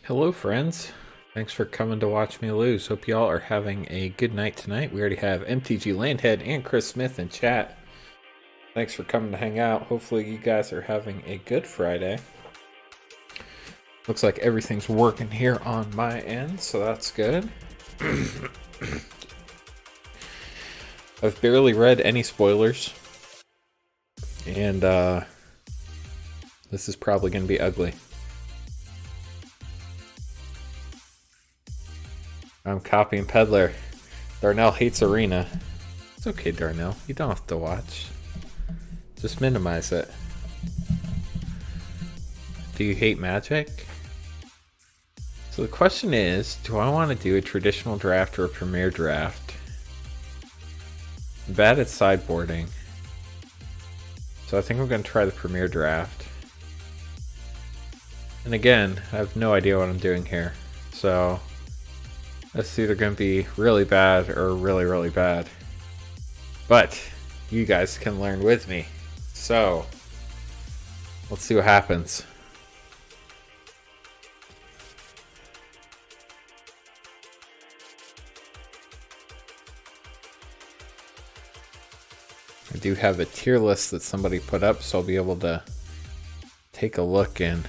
Hello, friends. Thanks for coming to watch me lose. Hope y'all are having a good night tonight. We already have MTG Landhead and Chris Smith in chat. Thanks for coming to hang out. Hopefully, you guys are having a good Friday. Looks like everything's working here on my end, so that's good. I've barely read any spoilers, and this is probably going to be ugly. I'm copying Peddler. Darnell hates Arena. It's okay, Darnell. You don't have to watch. Just minimize it. Do you hate Magic? So the question is, do I want to do a traditional draft or a premier draft? I'm bad at sideboarding. So I think I'm going to try the premier draft. And again, I have no idea what I'm doing here. So it's either going to be really bad or really, really bad. But you guys can learn with me. So let's see what happens. I do have a tier list that somebody put up, so I'll be able to take a look and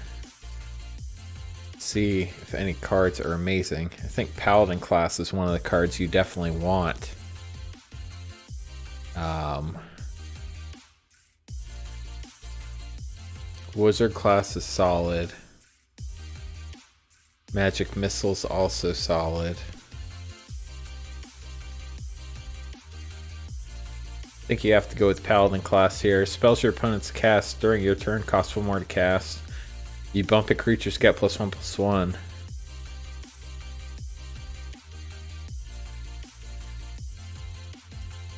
see if any cards are amazing. I think Paladin class is one of the cards you definitely want. Wizard class is solid. Magic missiles also solid. I think you have to go with Paladin class here. Spells your opponents cast during your turn cost 1 more to cast. You bump a creature's get +1/+1.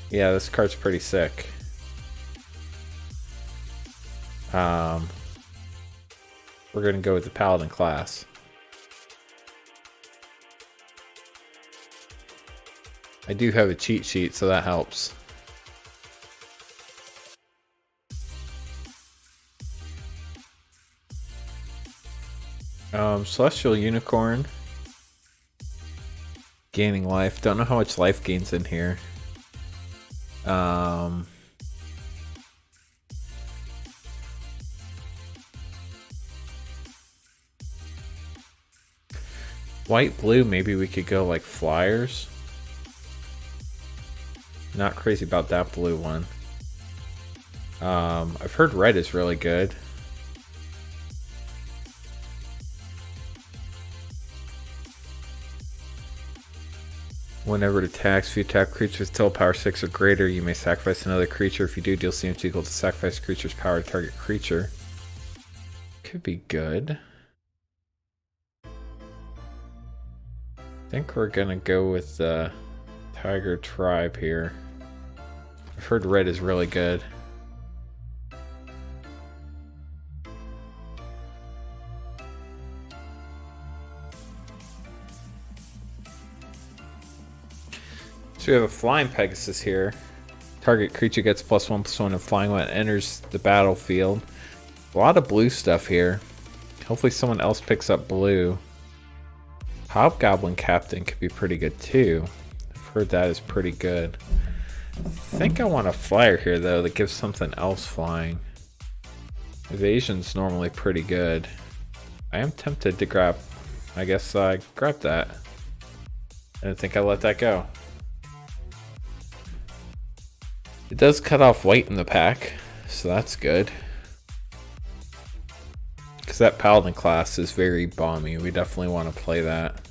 Yeah, this card's pretty sick. We're gonna go with the Paladin class. I do have a cheat sheet, so that helps. Celestial Unicorn. Gaining life. Don't know how much life gains in here. White, blue, maybe we could go like flyers. Not crazy about that blue one. I've heard red is really good. Whenever it attacks, if you attack creatures with total power 6 or greater, you may sacrifice another creature. If you do, deal CMC equal to sacrifice creature's power to target creature. Could be good. I think we're gonna go with the Tiger Tribe here. I've heard red is really good. So we have a Flying Pegasus here. Target creature gets +1/+1 and flying when it enters the battlefield. A lot of blue stuff here. Hopefully someone else picks up blue. Hobgoblin Captain could be pretty good too. I've heard that is pretty good. I think I want a flyer here though that gives something else flying. Evasion's normally pretty good. I am tempted to grab, I guess I grabbed that. I didn't think I let that go. It does cut off white in the pack, so that's good. Because that Paladin class is very bomby. We definitely want to play that.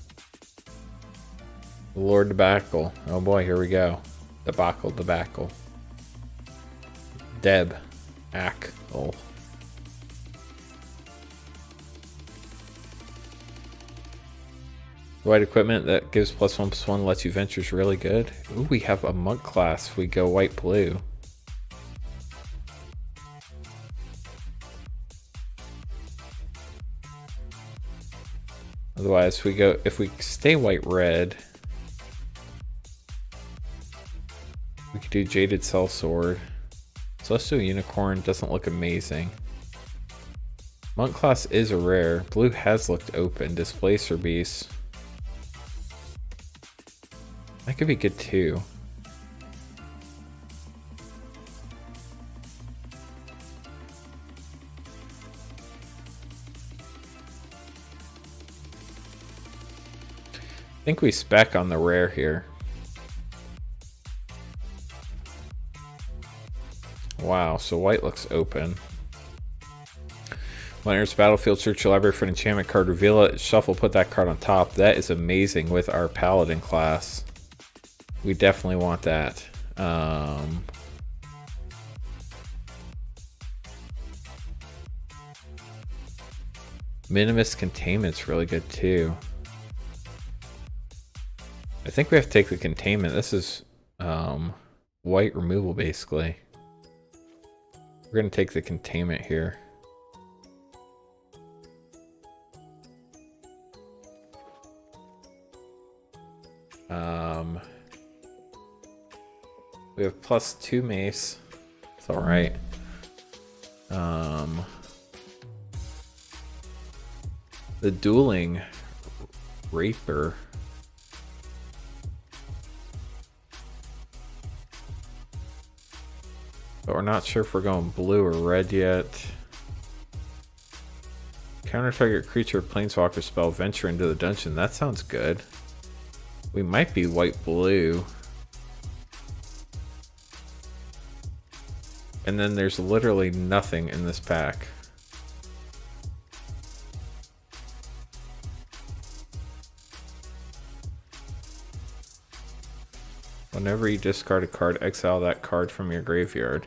Lord Debacle. Oh boy, here we go. Debacle. Deb. Ackle. White equipment that gives +1/+1 lets you ventures really good. Ooh, we have a monk class. We go white blue. Otherwise, if we stay white red, we could do Jaded Sellsword. Celestial Unicorn doesn't look amazing. Monk class is a rare. Blue has looked open. Displacer beast. That could be good too. I think we spec on the rare here. Wow, so white looks open. When it enters the battlefield, search your library for an enchantment card, reveal it, shuffle, put that card on top. That is amazing with our paladin class. We definitely want that. Minimus Containment's really good too. I think we have to take the containment. This is white removal basically. We're gonna take the containment here. We have +2 mace. It's all right. The dueling raper. But we're not sure if we're going blue or red yet. Counter target creature planeswalker spell, venture into the dungeon. That sounds good. We might be white-blue. And then there's literally nothing in this pack. Whenever you discard a card, exile that card from your graveyard.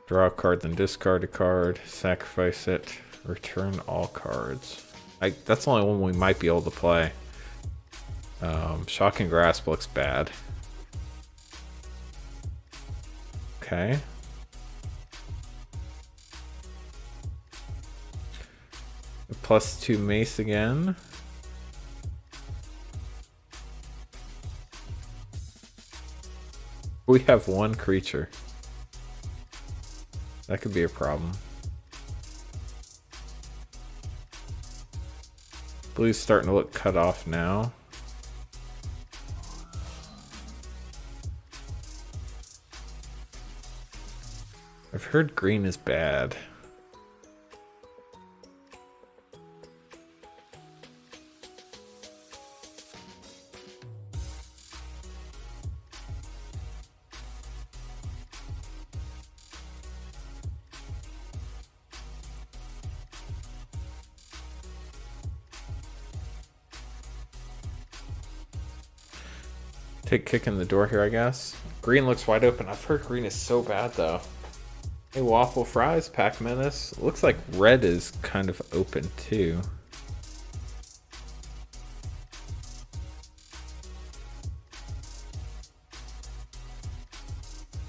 Draw a card, then discard a card, sacrifice it, return all cards. That's the only one we might be able to play. Shocking Grasp looks bad. Okay. +2 mace again. We have one creature. That could be a problem. Blue's starting to look cut off now. I've heard green is bad. Take kick in the door here, I guess. Green looks wide open. I've heard green is so bad though. Hey, Waffle Fries, Pac Menace. Looks like red is kind of open too.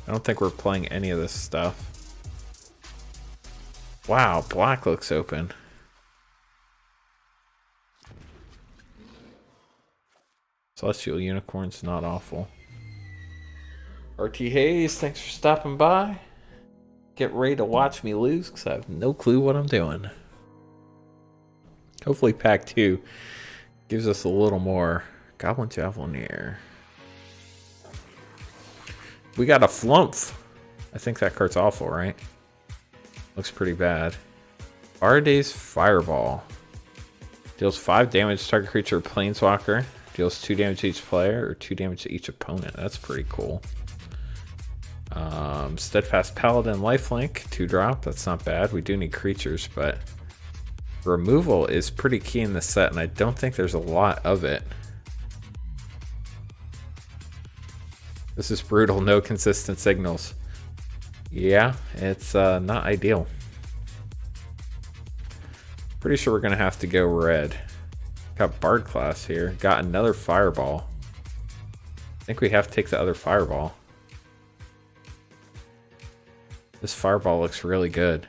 I don't think we're playing any of this stuff. Wow, black looks open. Celestial Unicorn's not awful. RT Hayes, thanks for stopping by. Get ready to watch me lose because I have no clue what I'm doing. Hopefully pack 2 gives us a little more. Goblin Javelineer. We got a Flumph. I think that card's awful, right? Looks pretty bad. Arday's Fireball. Deals 5 damage to target creature or planeswalker. Deals 2 damage to each player or 2 damage to each opponent. That's pretty cool. Steadfast Paladin Lifelink, 2-drop. That's not bad. We do need creatures, but removal is pretty key in this set, and I don't think there's a lot of it. This is brutal. No consistent signals. Yeah, it's not ideal. Pretty sure we're going to have to go red. Got Bard class here. Got another Fireball. I think we have to take the other Fireball. This Fireball looks really good.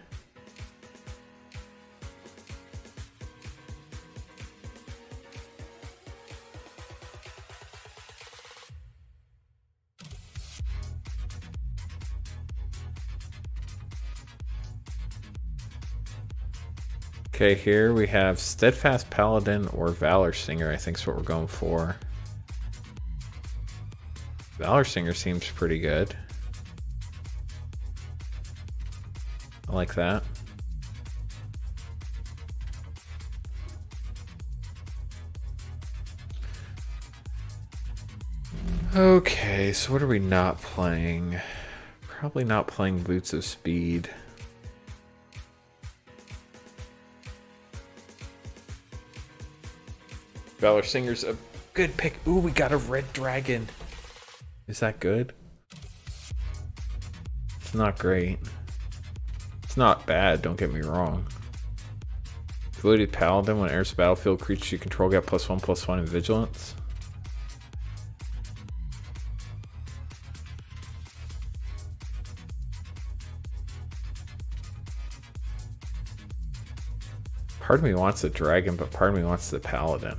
Okay, here we have Steadfast Paladin or Valor Singer, I think is what we're going for. Valor Singer seems pretty good. I like that. Okay, so what are we not playing? Probably not playing Boots of Speed. Valor Singer's a good pick. Ooh, we got a red dragon. Is that good? It's not great. It's not bad, don't get me wrong. Voided Paladin, when it enters the battlefield, creatures you control get +1/+1 in Vigilance. Part of me wants the dragon, but part of me wants the paladin.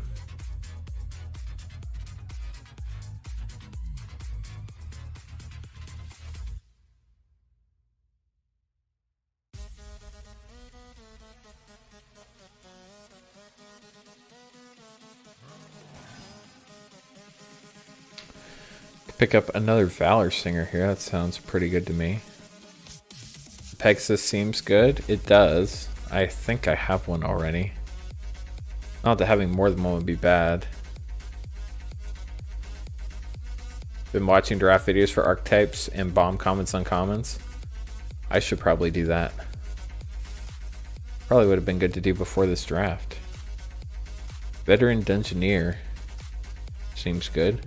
Pick up another Valor Singer here. That sounds pretty good to me. Pegasus seems good. It does. I think I have one already. Not that having more than one would be bad. Been watching draft videos for archetypes and bomb commons uncommons. I should probably do that. Probably would have been good to do before this draft. Veteran Dungeoneer seems good.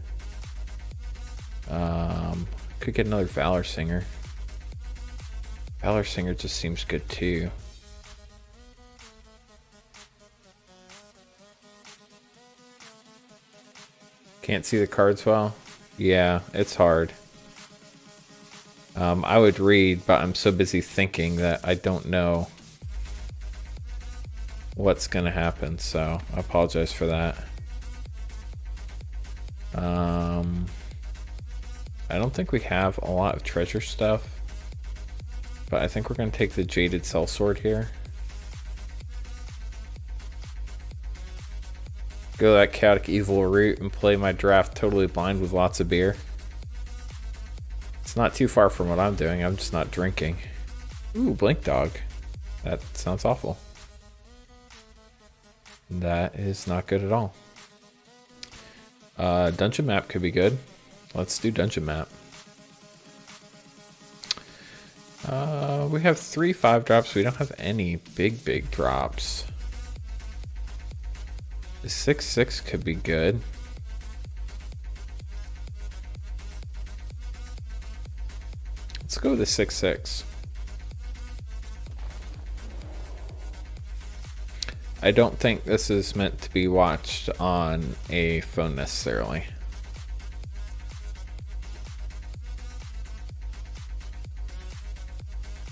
Could get another Valor Singer. Valor Singer just seems good too. Can't see the cards well? Yeah, it's hard. I would read, but I'm so busy thinking that I don't know what's gonna happen, so I apologize for that. I don't think we have a lot of treasure stuff, but I think we're gonna take the Jaded Sellsword here. Go that Chaotic Evil route and play my draft totally blind with lots of beer. It's not too far from what I'm doing, I'm just not drinking. Ooh, Blink Dog. That sounds awful. That is not good at all. Dungeon Map could be good. Let's do Dungeon Map. We have 3 5-drops. We don't have any big drops. The 6/6 could be good. Let's go with the 6/6. I don't think this is meant to be watched on a phone necessarily.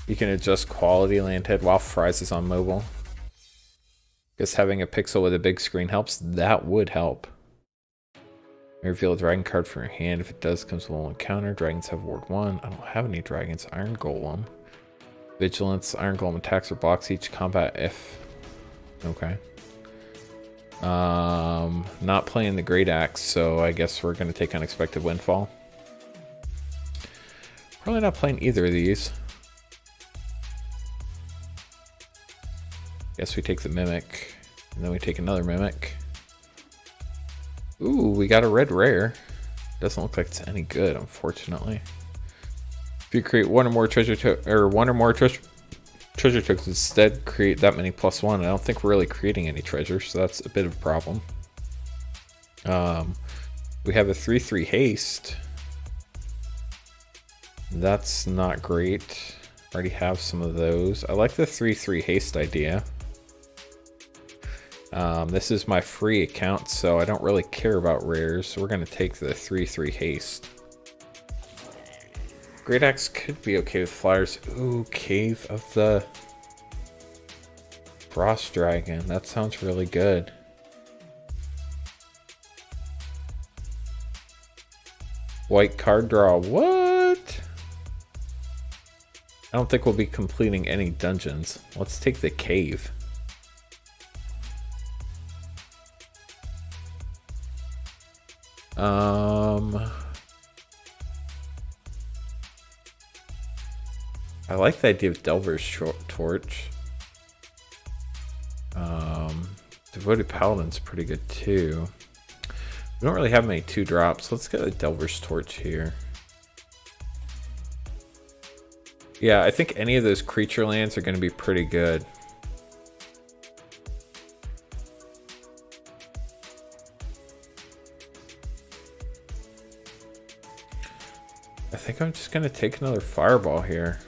You can adjust quality land head while Fries is on mobile. Guess having a pixel with a big screen helps. That would help. Reveal a dragon card from your hand. If it does, comes with a little encounter. Dragons have ward 1. I don't have any dragons. Iron Golem. Vigilance. Iron Golem attacks or blocks each combat if... Okay. Not playing the Great Axe, so I guess we're going to take Unexpected Windfall. Probably not playing either of these. Guess we take the Mimic, and then we take another Mimic. Ooh, we got a red rare. Doesn't look like it's any good, unfortunately. If you create one or more treasure tokens instead, create that many +1. I don't think we're really creating any treasure, so that's a bit of a problem. We have a 3/3 haste. That's not great. Already have some of those. I like the 3/3 haste idea. This is my free account, so I don't really care about rares, so we're going to take the 3/3 haste. Great Axe could be okay with flyers. Ooh, Cave of the Frost Dragon. That sounds really good. White card draw. What? I don't think we'll be completing any dungeons. Let's take the Cave. I like the idea of Delver's Torch. Devoted Paladin's pretty good too. We don't really have many 2-drops. Let's get a Delver's Torch here. Yeah, I think any of those creature lands are going to be pretty good. I think I'm just going to take another Fireball here.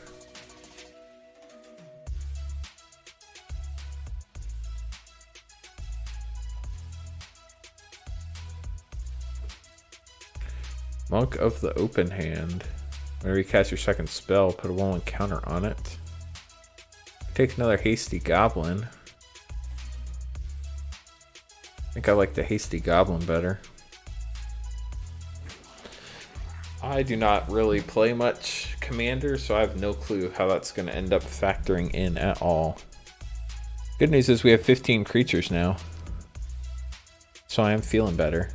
Monk of the Open Hand. Whenever you cast your second spell, put a 1/1 counter on it. Take another Hasty Goblin. I think I like the Hasty Goblin better. I do not really play much Commander, so I have no clue how that's going to end up factoring in at all. Good news is we have 15 creatures now, so I am feeling better.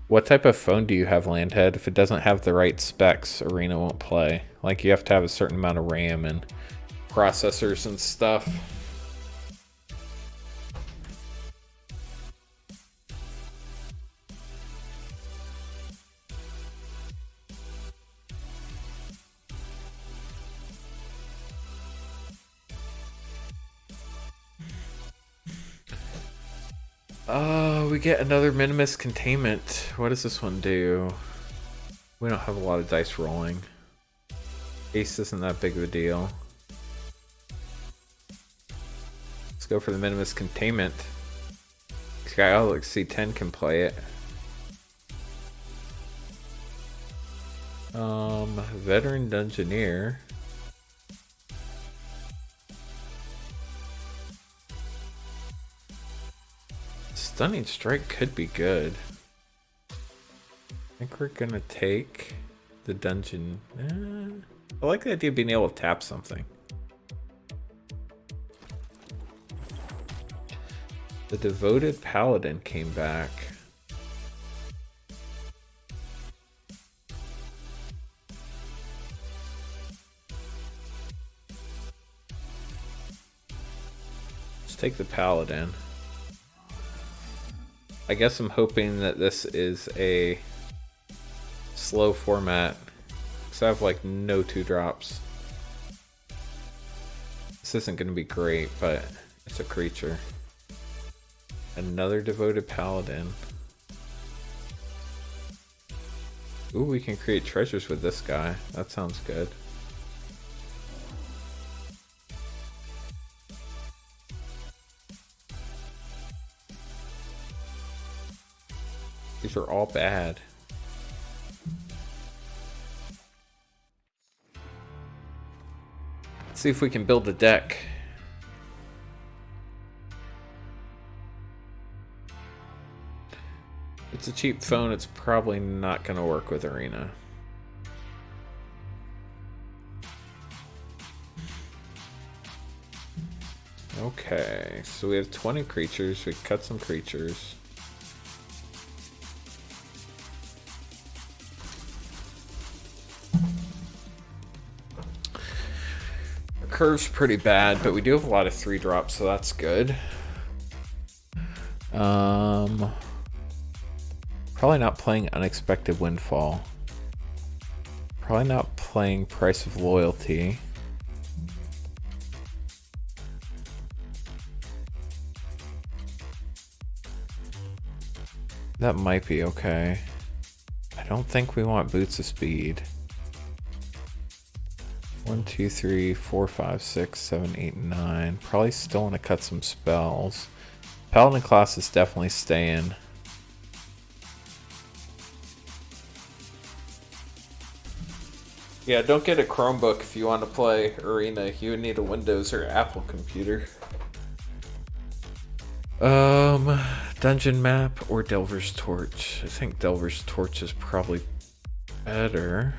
What type of phone do you have, Landhead? If it doesn't have the right specs, Arena won't play. Like, you have to have a certain amount of RAM and processors and stuff. We get another Minimus Containment. What does this one do? We don't have a lot of dice rolling. Ace isn't that big of a deal. Let's go for the Minimus Containment. Galaxy 10 can play it. Veteran Dungeoneer. Stunning Strike could be good. I think we're gonna take the dungeon. I like the idea of being able to tap something. The Devoted Paladin came back. Let's take the Paladin. I guess I'm hoping that this is a slow format, because I have like no 2-drops. This isn't going to be great, but it's a creature. Another Devoted Paladin. Ooh, we can create treasures with this guy. That sounds good. These are all bad. Let's see if we can build a deck. It's a cheap phone, it's probably not going to work with Arena. Okay, so we have 20 creatures, we cut some creatures. Curve's pretty bad, but we do have a lot of 3-drops, so that's good. Probably not playing Unexpected Windfall. Probably not playing Price of Loyalty. That might be okay. I don't think we want Boots of Speed. 1, 2, 3, 4, 5, 6, 7, 8, 9. Probably still want to cut some spells. Paladin class is definitely staying. Yeah, don't get a Chromebook if you want to play Arena. You would need a Windows or Apple computer. Dungeon Map or Delver's Torch? I think Delver's Torch is probably better.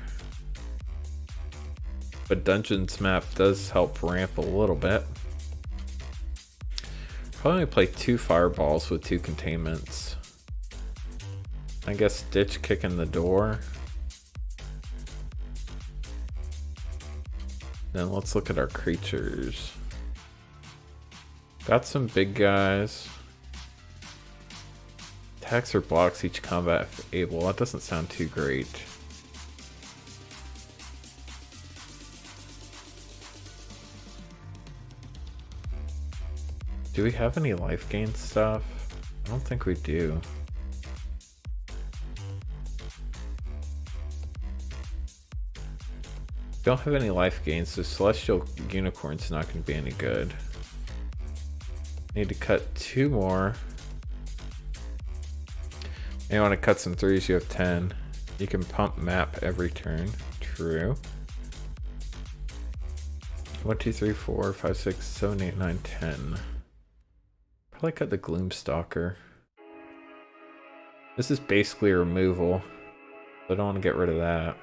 But Dungeons Map does help ramp a little bit. probably play 2 fireballs with 2 containments. I guess ditch kick in the door. Then let's look at our creatures. Got some big guys. Attacks or blocks each combat if able. That doesn't sound too great. Do we have any life gain stuff? I don't think we do. Don't have any life gains, so Celestial Unicorn's not going to be any good. Need to cut 2 more. You want to cut some 3s, you have 10. You can pump map every turn. True. 1, 2, 3, 4, 5, 6, 7, 8, 9, 10. Probably cut the Gloomstalker. This is basically a removal. So I don't want to get rid of that.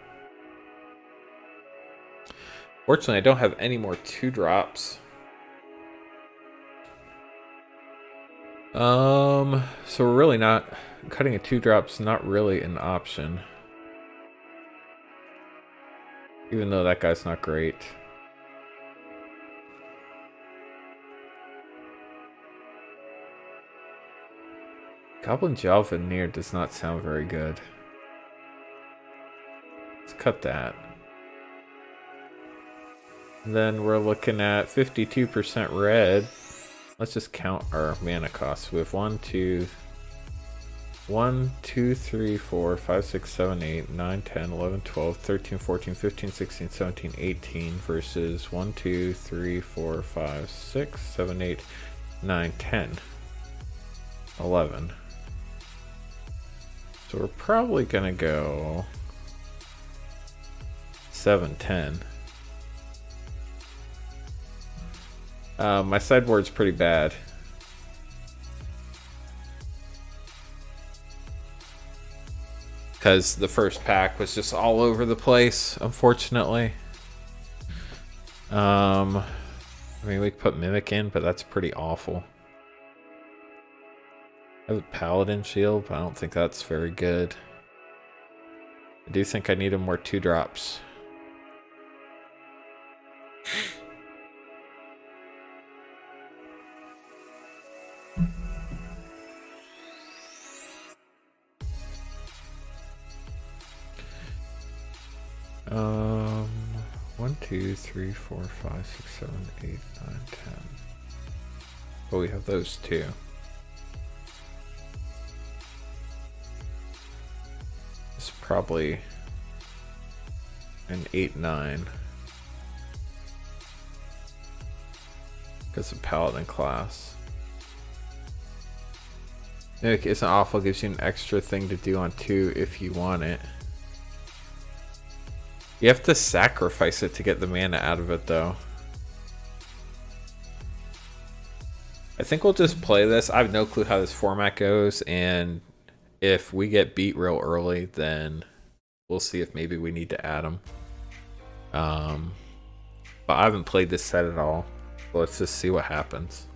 Fortunately, I don't have any more 2-drops. So we're really not cutting a 2-drop's not really an option. Even though that guy's not great. Goblin Jalvanir does not sound very good. Let's cut that. And then we're looking at 52% red. Let's just count our mana costs. We have 1, 2, 3, 4, 5, 6, 7, 8, 9, 10, 11, 12, 13, 14, 15, 16, 17, 18 versus 1, 2, 3, 4, 5, 6, 7, 8, 9, 10, 11. So we're probably gonna go 7, 10. My sideboard's pretty bad. Because the first pack was just all over the place, unfortunately. I mean, we could put Mimic in, but that's pretty awful. I have a Paladin Shield, but I don't think that's very good. I do think I need more 2-drops. Um, 1, 2, 3, 4, 5, 6, 7, 8, 9, 10. Well, we have those 2. It's probably an 8, 9. Because of Paladin class. Mimic isn't awful, gives you an extra thing to do on 2 if you want it. You have to sacrifice it to get the mana out of it, though. I think we'll just play this. I have no clue how this format goes, and if we get beat real early, then we'll see if maybe we need to add them. But I haven't played this set at all. So let's just see what happens.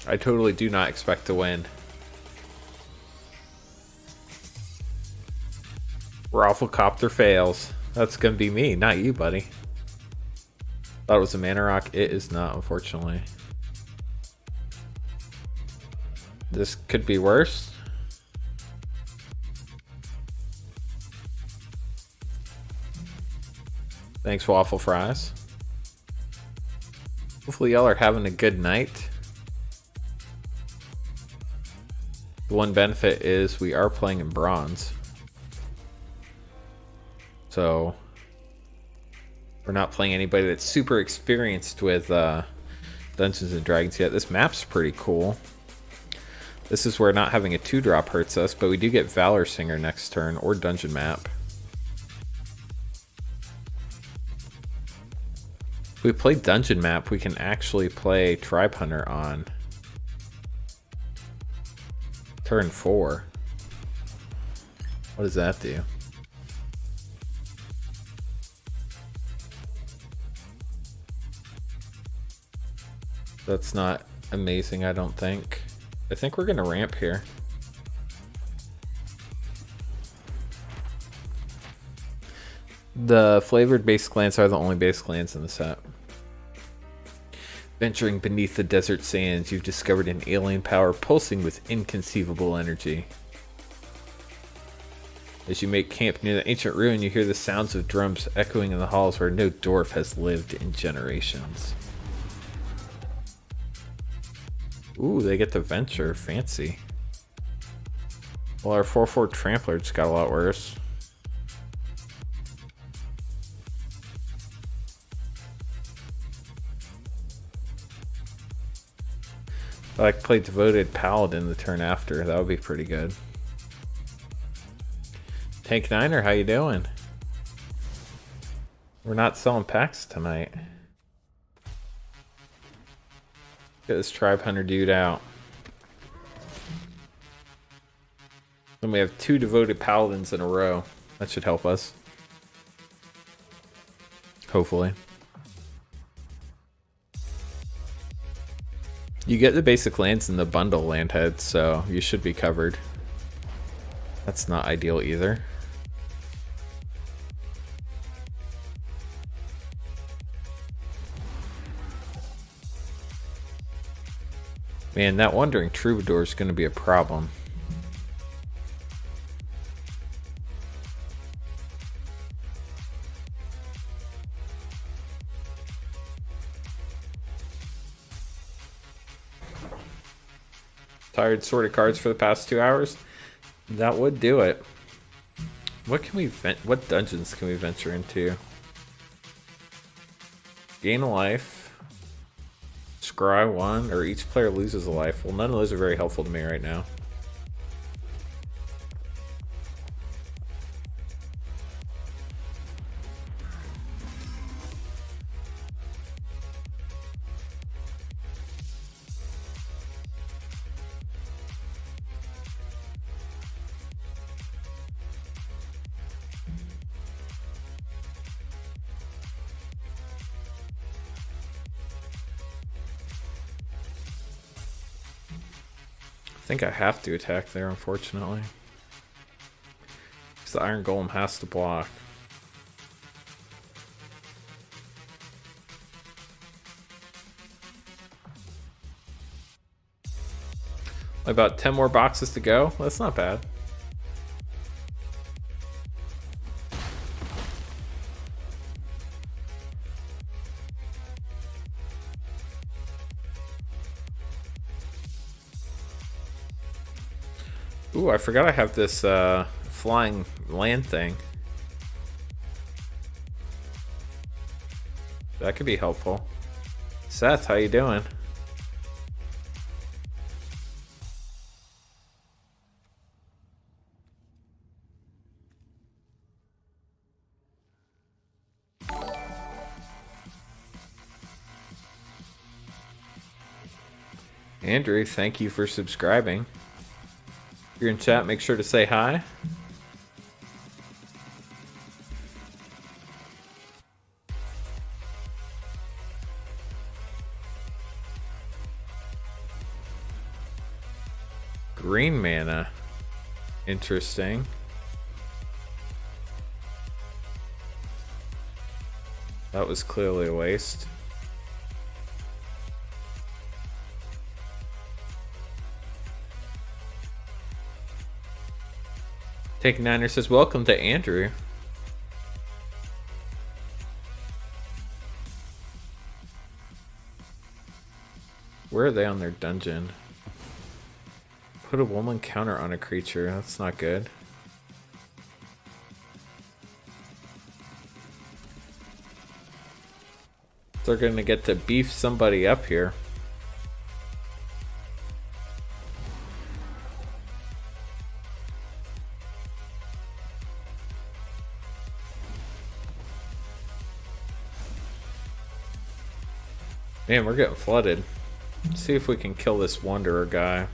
I totally do not expect to win. Rafflecopter fails. That's gonna be me, not you, buddy. Thought it was a mana rock. It is not, unfortunately. This could be worse. Thanks, Waffle Fries. Hopefully y'all are having a good night. The one benefit is we are playing in bronze. So we're not playing anybody that's super experienced with Dungeons and Dragons yet. This map's pretty cool. This is where not having a 2-drop hurts us, but we do get Valor Singer next turn, or Dungeon Map. If we play Dungeon Map, we can actually play Tribe Hunter on turn 4. What does that do? That's not amazing, I don't think. I think we're gonna ramp here. The flavored basic lands are the only basic lands in the set. Venturing beneath the desert sands, you've discovered an alien power pulsing with inconceivable energy. As you make camp near the ancient ruin, you hear the sounds of drums echoing in the halls where no dwarf has lived in generations. Ooh, they get to venture. Fancy. Well, our 4/4 Trampler just got a lot worse. I could play Devoted Paladin the turn after. That would be pretty good. Tank Niner, how you doing? We're not selling packs tonight. Get this Tribe Hunter dude out. Then we have 2 Devoted Paladins in a row. That should help us. Hopefully. You get the basic lands in the bundle land head, so you should be covered. That's not ideal either. Man, that Wandering Troubadour is going to be a problem. Tired sorted cards for the past 2 hours? That would do it. What can we what dungeons can we venture into? Gain a life. Scry 1, or each player loses a life. Well, none of those are very helpful to me right now. I think I have to attack there, unfortunately. Because the Iron Golem has to block. About 10 more boxes to go. That's not bad. Ooh, I forgot I have this flying land thing. That could be helpful. Seth, how you doing? Andrew, thank you for subscribing. If you're in chat, make sure to say hi. Green mana. Interesting. That was clearly a waste. Take Niner says, welcome to Andrew. Where are they on their dungeon? Put a woman counter on a creature. That's not good. They're gonna get to beef somebody up here. Man, we're getting flooded. Let's see if we can kill this Wanderer guy.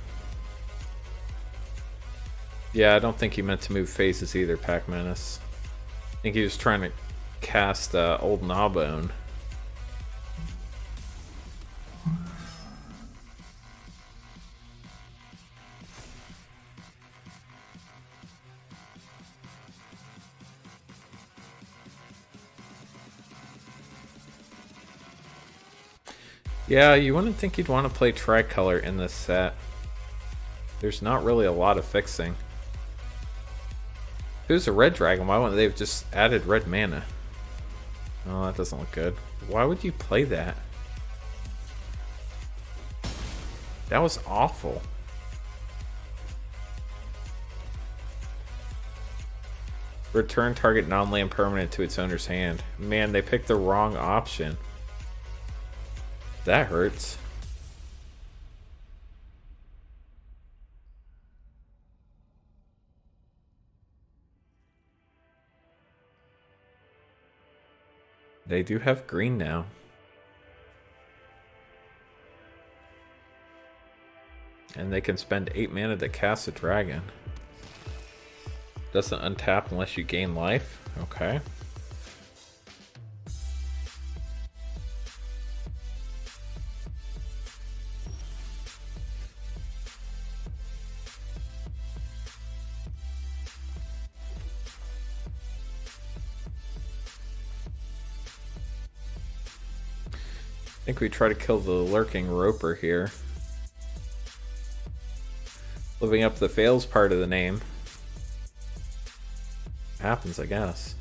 Yeah, I don't think he meant to move phases either, Pac Menace. I think he was trying to cast Old Gnawbone. Yeah, you wouldn't think you'd want to play tricolor in this set. There's not really a lot of fixing. If it was a red dragon, why wouldn't they have just added red mana? Oh, that doesn't look good. Why would you play that? That was awful. Return target non-land permanent to its owner's hand. Man, they picked the wrong option. That hurts. They do have green now. And they can spend 8 mana to cast a dragon. Doesn't untap unless you gain life. Okay. I think we try to kill the lurking roper here. Living up the fails part of the name. Happens, I guess.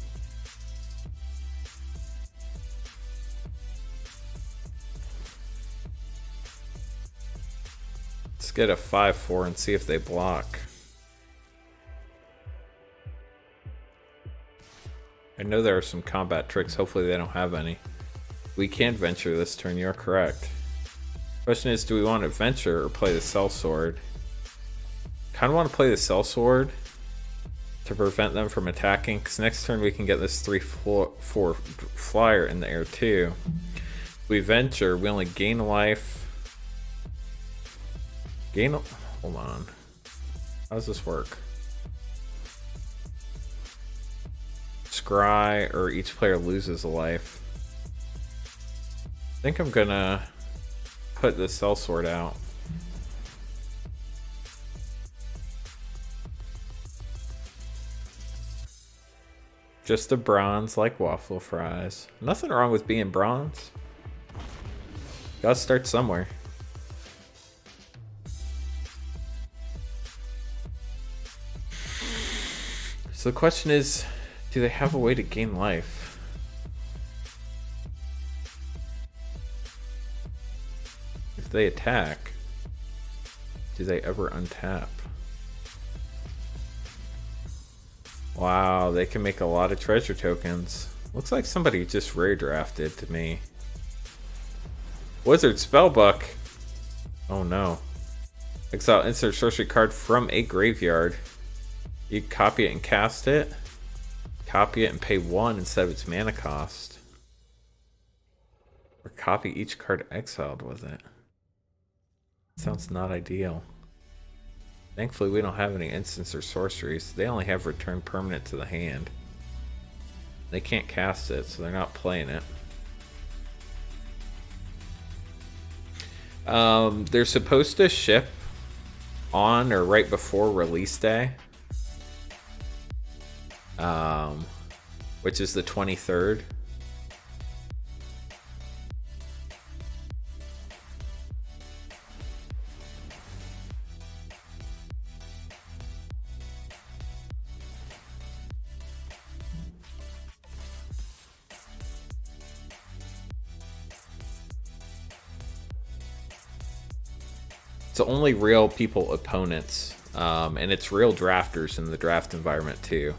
Let's get a 5/4 and see if they block. I know there are some combat tricks. Hopefully they don't have any. We can venture this turn, you're correct. Question is, do we want to venture or play the sellsword? Kind of want to play the sellsword to prevent them from attacking, because next turn we can get this 3/4 flyer in the air too. If we venture, we only gain life. Hold on. How does this work? Scry, or each player loses a life. I think I'm gonna put the sellsword out. Just a bronze like waffle fries. Nothing wrong with being bronze. Gotta start somewhere. So the question is, do they have a way to gain life? If they attack, do they ever untap? Wow, they can make a lot of treasure tokens. Looks like somebody just rare drafted to me. Wizard Spellbook. Oh no. Exile insert sorcery card from a graveyard. You copy it and cast it. Copy it and pay 1 instead of its mana cost. Or copy each card exiled with it. Sounds not ideal. Thankfully we don't have any instants or sorceries. They only have return permanent to the hand. They can't cast it, so they're not playing it. They're supposed to ship on or right before release day. Which is the 23rd. It's only real people opponents, and it's real drafters in the draft environment too.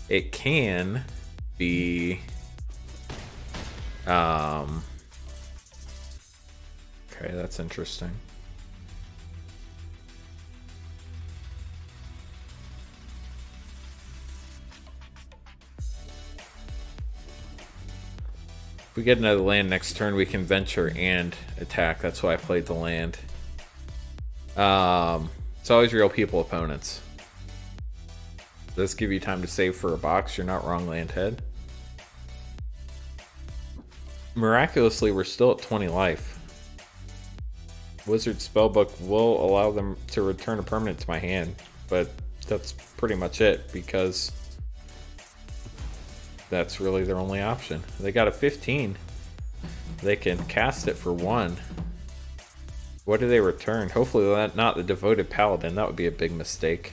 It can be okay, that's interesting. If we get another land next turn, we can venture and attack. That's why I played the land. It's always real people opponents. Does this give you time to save for a box? You're not wrong, Landhead. Miraculously, we're still at 20 life. Wizard Spellbook will allow them to return a permanent to my hand, but that's pretty much it, because that's really their only option. They got a 15. They can cast it for 1. What do they return? Hopefully not the Devoted Paladin. That would be a big mistake.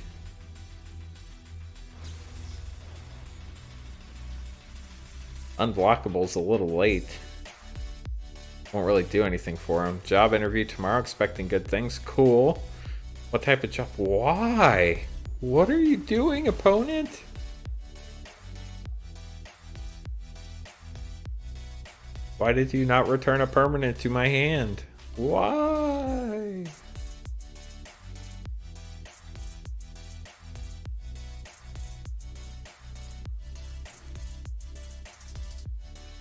Unblockable's a little late. Won't really do anything for him. Job interview tomorrow, expecting good things. Cool. What type of job? Why? What are you doing, opponent? Why did you not return a permanent to my hand? Why?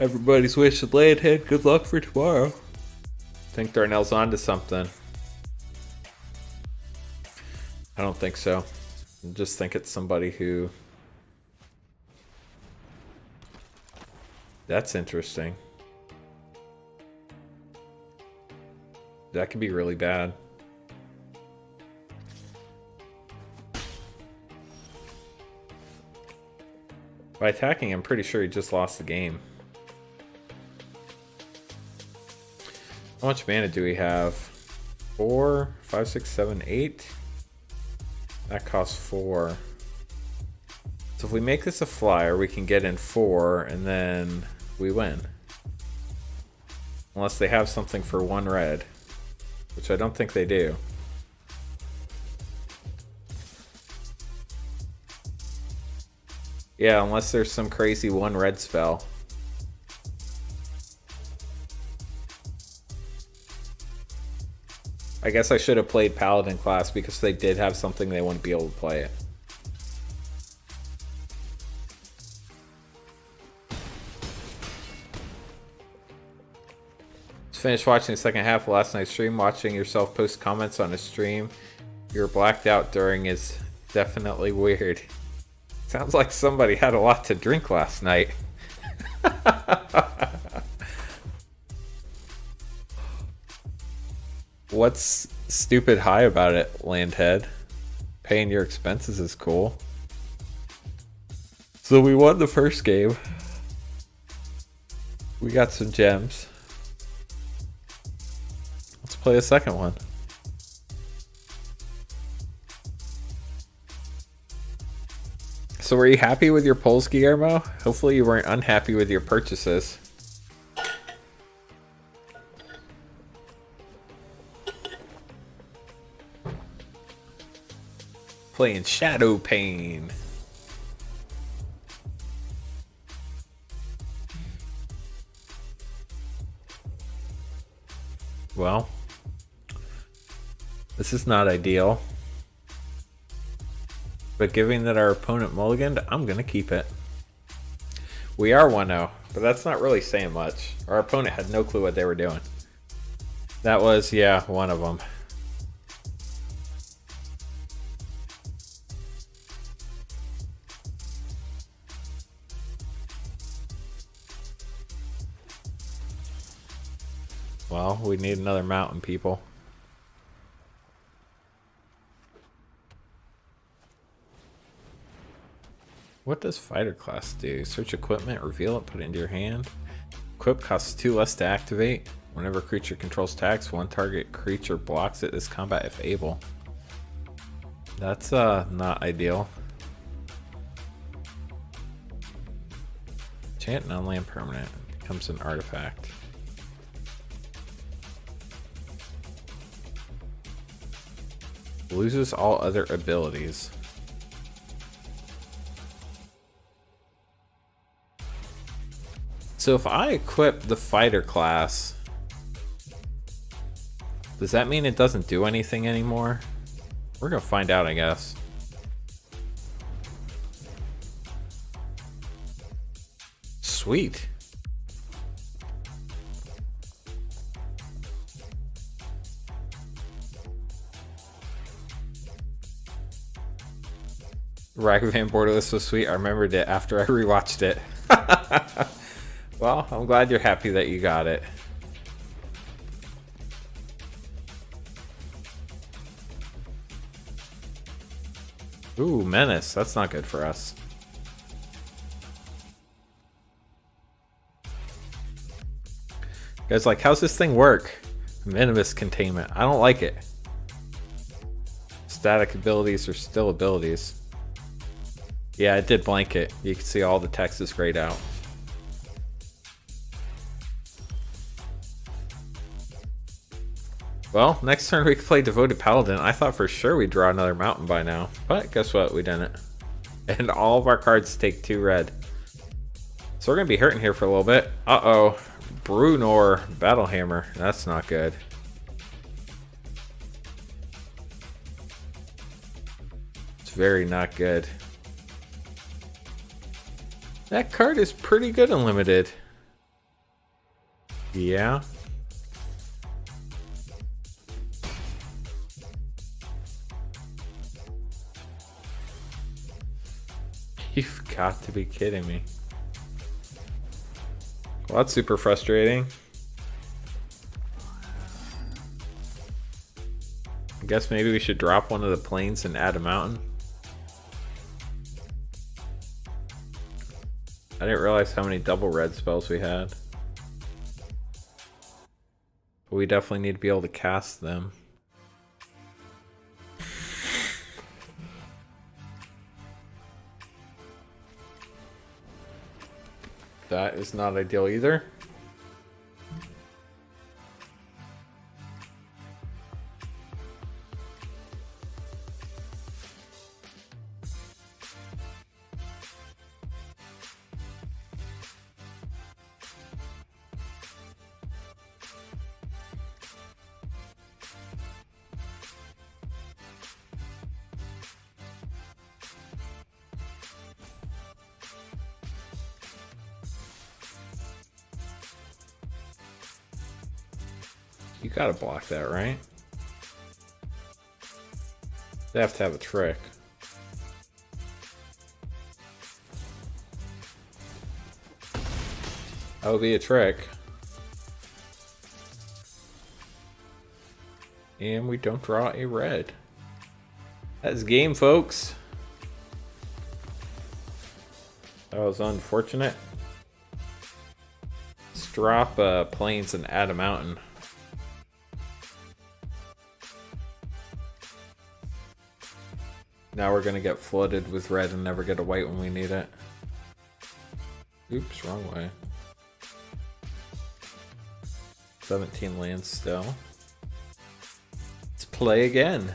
Everybody's wish to lay ahead. Good luck for tomorrow. I think Darnell's onto something. I don't think so. I just think it's somebody who... That's interesting. That could be really bad. By attacking, I'm pretty sure he just lost the game. How much mana do we have? 4, 5, 6, 7, 8. That costs 4. So if we make this a flyer, we can get in 4, and then we win. Unless they have something for 1 red, which I don't think they do. Yeah, unless there's some crazy 1 red spell. I guess I should have played Paladin class because they did have something they wouldn't be able to play it. Just finished watching the second half of last night's stream. Watching yourself post comments on a stream you're blacked out during is definitely weird. Sounds like somebody had a lot to drink last night. What's stupid high about it, Landhead? Paying your expenses is cool. So we won the first game. We got some gems. Let's play a second one. So were you happy with your polls, Guillermo? Hopefully you weren't unhappy with your purchases. Playing Shadow Pain. Well, this is not ideal. But given that our opponent mulliganed, I'm going to keep it. We are 1-0, but that's not really saying much. Our opponent had no clue what they were doing. That was, yeah, one of them. Well, we need another mountain, people. What does fighter class do? Search equipment, reveal it, put it into your hand. Equip costs 2 less to activate. Whenever creature controls tags, 1 target creature blocks it this combat if able. That's not ideal. Enchant non-land permanent. Becomes an artifact. Loses all other abilities. So if I equip the fighter class, does that mean it doesn't do anything anymore? We're gonna find out, I guess. Sweet. Ragavan Borderless was sweet. I remembered it after I rewatched it. Well, I'm glad you're happy that you got it. Ooh, Menace. That's not good for us. Guys, like, how's this thing work? Minimus containment. I don't like it. Static abilities are still abilities. Yeah, it did blanket. You can see all the text is grayed out. Well, next turn we can play Devoted Paladin. I thought for sure we'd draw another mountain by now. But guess what? We didn't. And all of our cards take 2 red. So we're going to be hurting here for a little bit. Uh-oh. Brunor Battlehammer. That's not good. It's very not good. That card is pretty good in limited. Yeah. You've got to be kidding me. Well, that's super frustrating. I guess maybe we should drop one of the plains and add a mountain. I didn't realize how many double red spells we had. But we definitely need to be able to cast them. That is not ideal either. You gotta block that, right? They have to have a trick. That would be a trick. And we don't draw a red. That's game, folks. That was unfortunate. Let's drop plains and add a mountain. Now we're gonna get flooded with red and never get a white when we need it. Oops, wrong way. 17 lands still. Let's play again.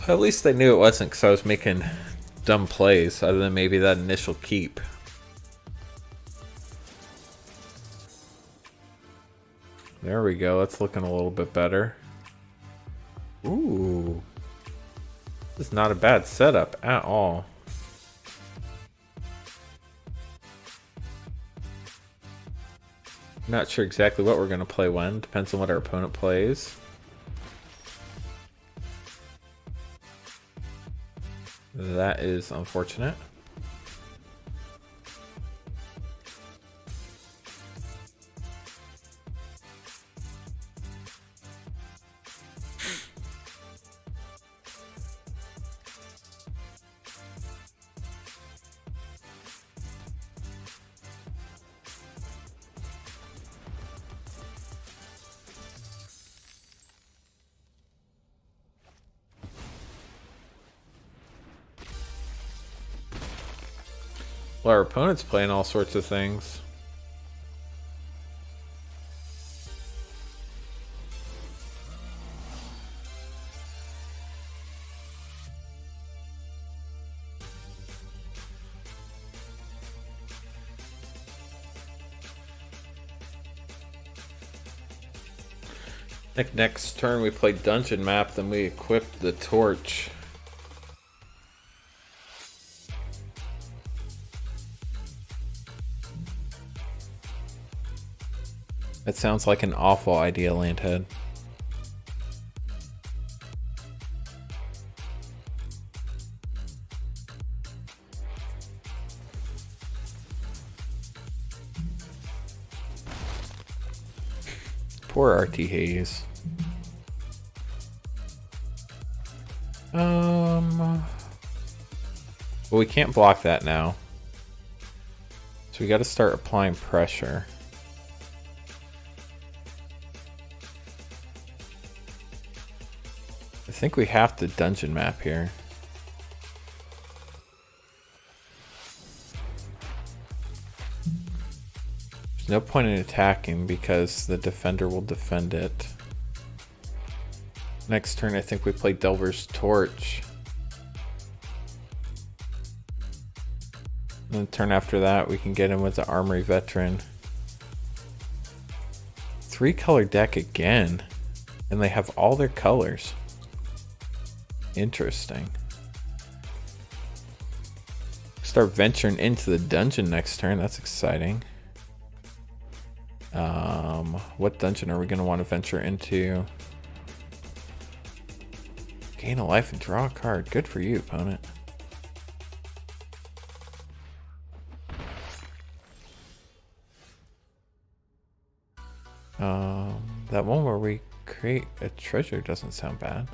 At least I knew it wasn't because I was making dumb plays other than maybe that initial keep. There we go, that's looking a little bit better. Ooh. This is not a bad setup at all. Not sure exactly what we're going to play when. Depends on what our opponent plays. That is unfortunate. Well, our opponent's playing all sorts of things. I think next turn we play Dungeon Map, then we equip the torch. That sounds like an awful idea, Landhead. Poor RT Hayes. Well, we can't block that now. So we got to start applying pressure. I think we have to dungeon map here. There's no point in attacking because the defender will defend it. Next turn, I think we play Delver's Torch. And the turn after that, we can get him with the Armory Veteran. 3-color deck again. And they have all their colors. Interesting. Start venturing into the dungeon next turn. That's exciting. What dungeon are we going to want to venture into? Gain a life and draw a card. Good for you, opponent. That one where we create a treasure doesn't sound bad.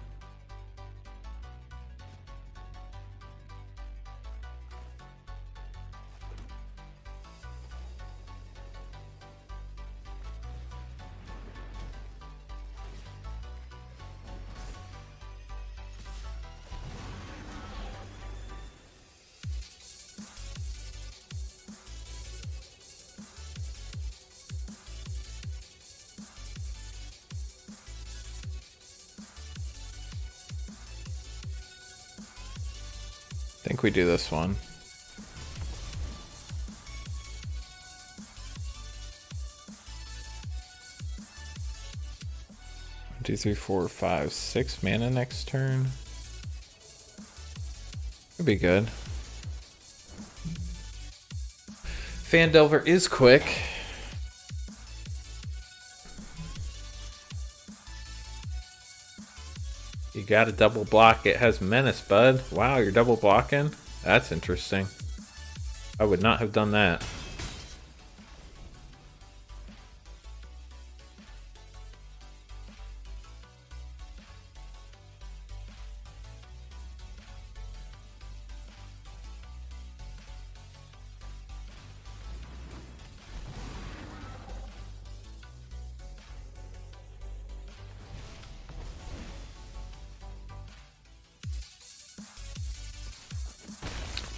I think we do this one. 2, 3, 4, 5, 6 mana next turn. Could be good. Phandelver is quick. You gotta double block. It has Menace, bud. Wow, you're double blocking? That's interesting. I would not have done that.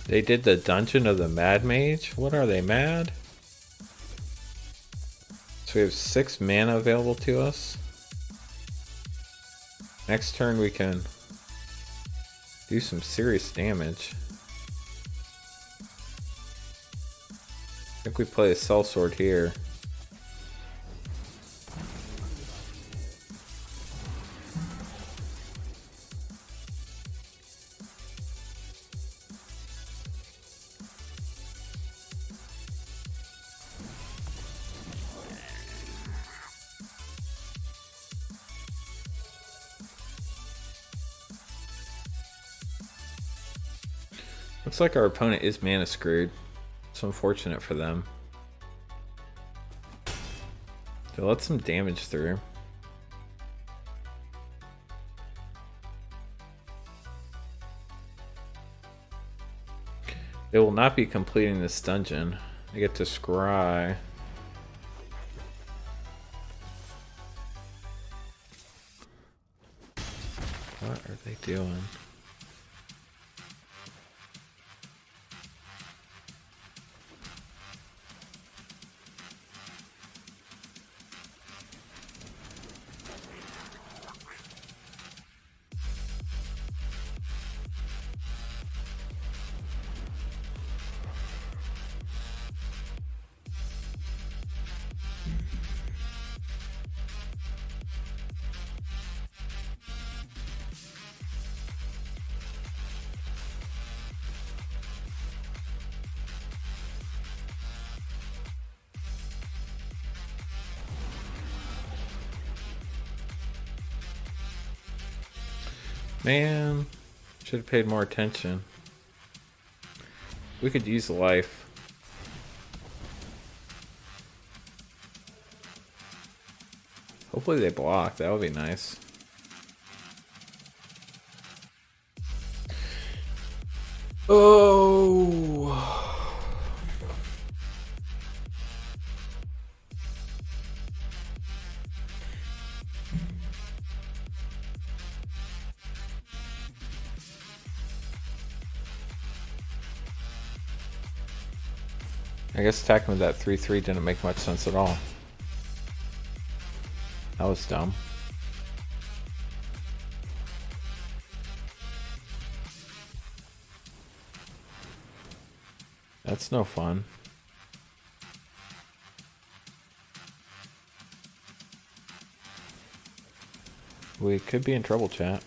They did the Dungeon of the Mad Mage? What are they, mad? So we have 6 mana available to us. Next turn we can do some serious damage. I think we play a Sellsword here. Looks like our opponent is mana screwed. It's unfortunate for them. So let some damage through. They will not be completing this dungeon. I get to scry. What are they doing? Man, should have paid more attention. We could use life. Hopefully they block. That would be nice. Oh. I guess attacking with that 3/3 didn't make much sense at all. That was dumb. That's no fun. We could be in trouble, chat.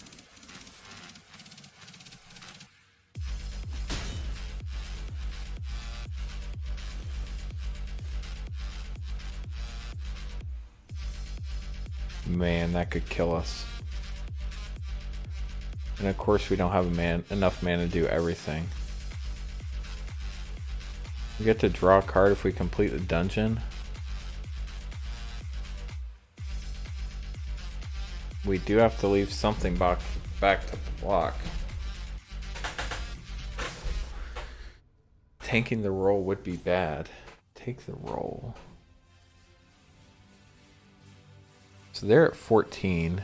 Man, that could kill us. And of course we don't have enough mana to do everything. We get to draw a card if we complete the dungeon. We do have to leave something back to block. Tanking the roll would be bad. Take the roll. So they're at 14.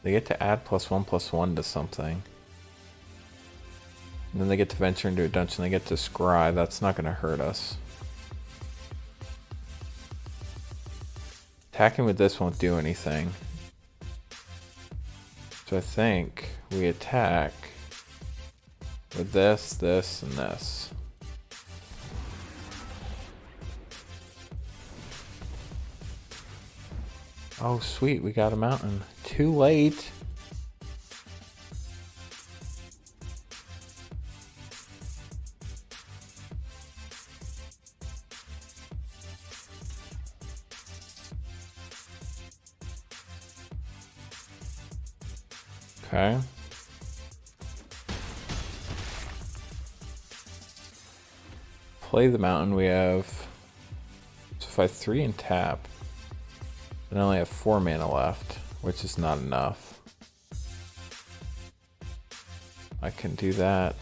They get to add +1/+1 to something. And then they get to venture into a dungeon. They get to scry. That's not going to hurt us. Attacking with this won't do anything. So I think we attack with this, this, and this. Oh, sweet. We got a mountain. Too late. Okay. Play the mountain. We have... So if I 3 and tap, then I only have 4 mana left, which is not enough. I can do that.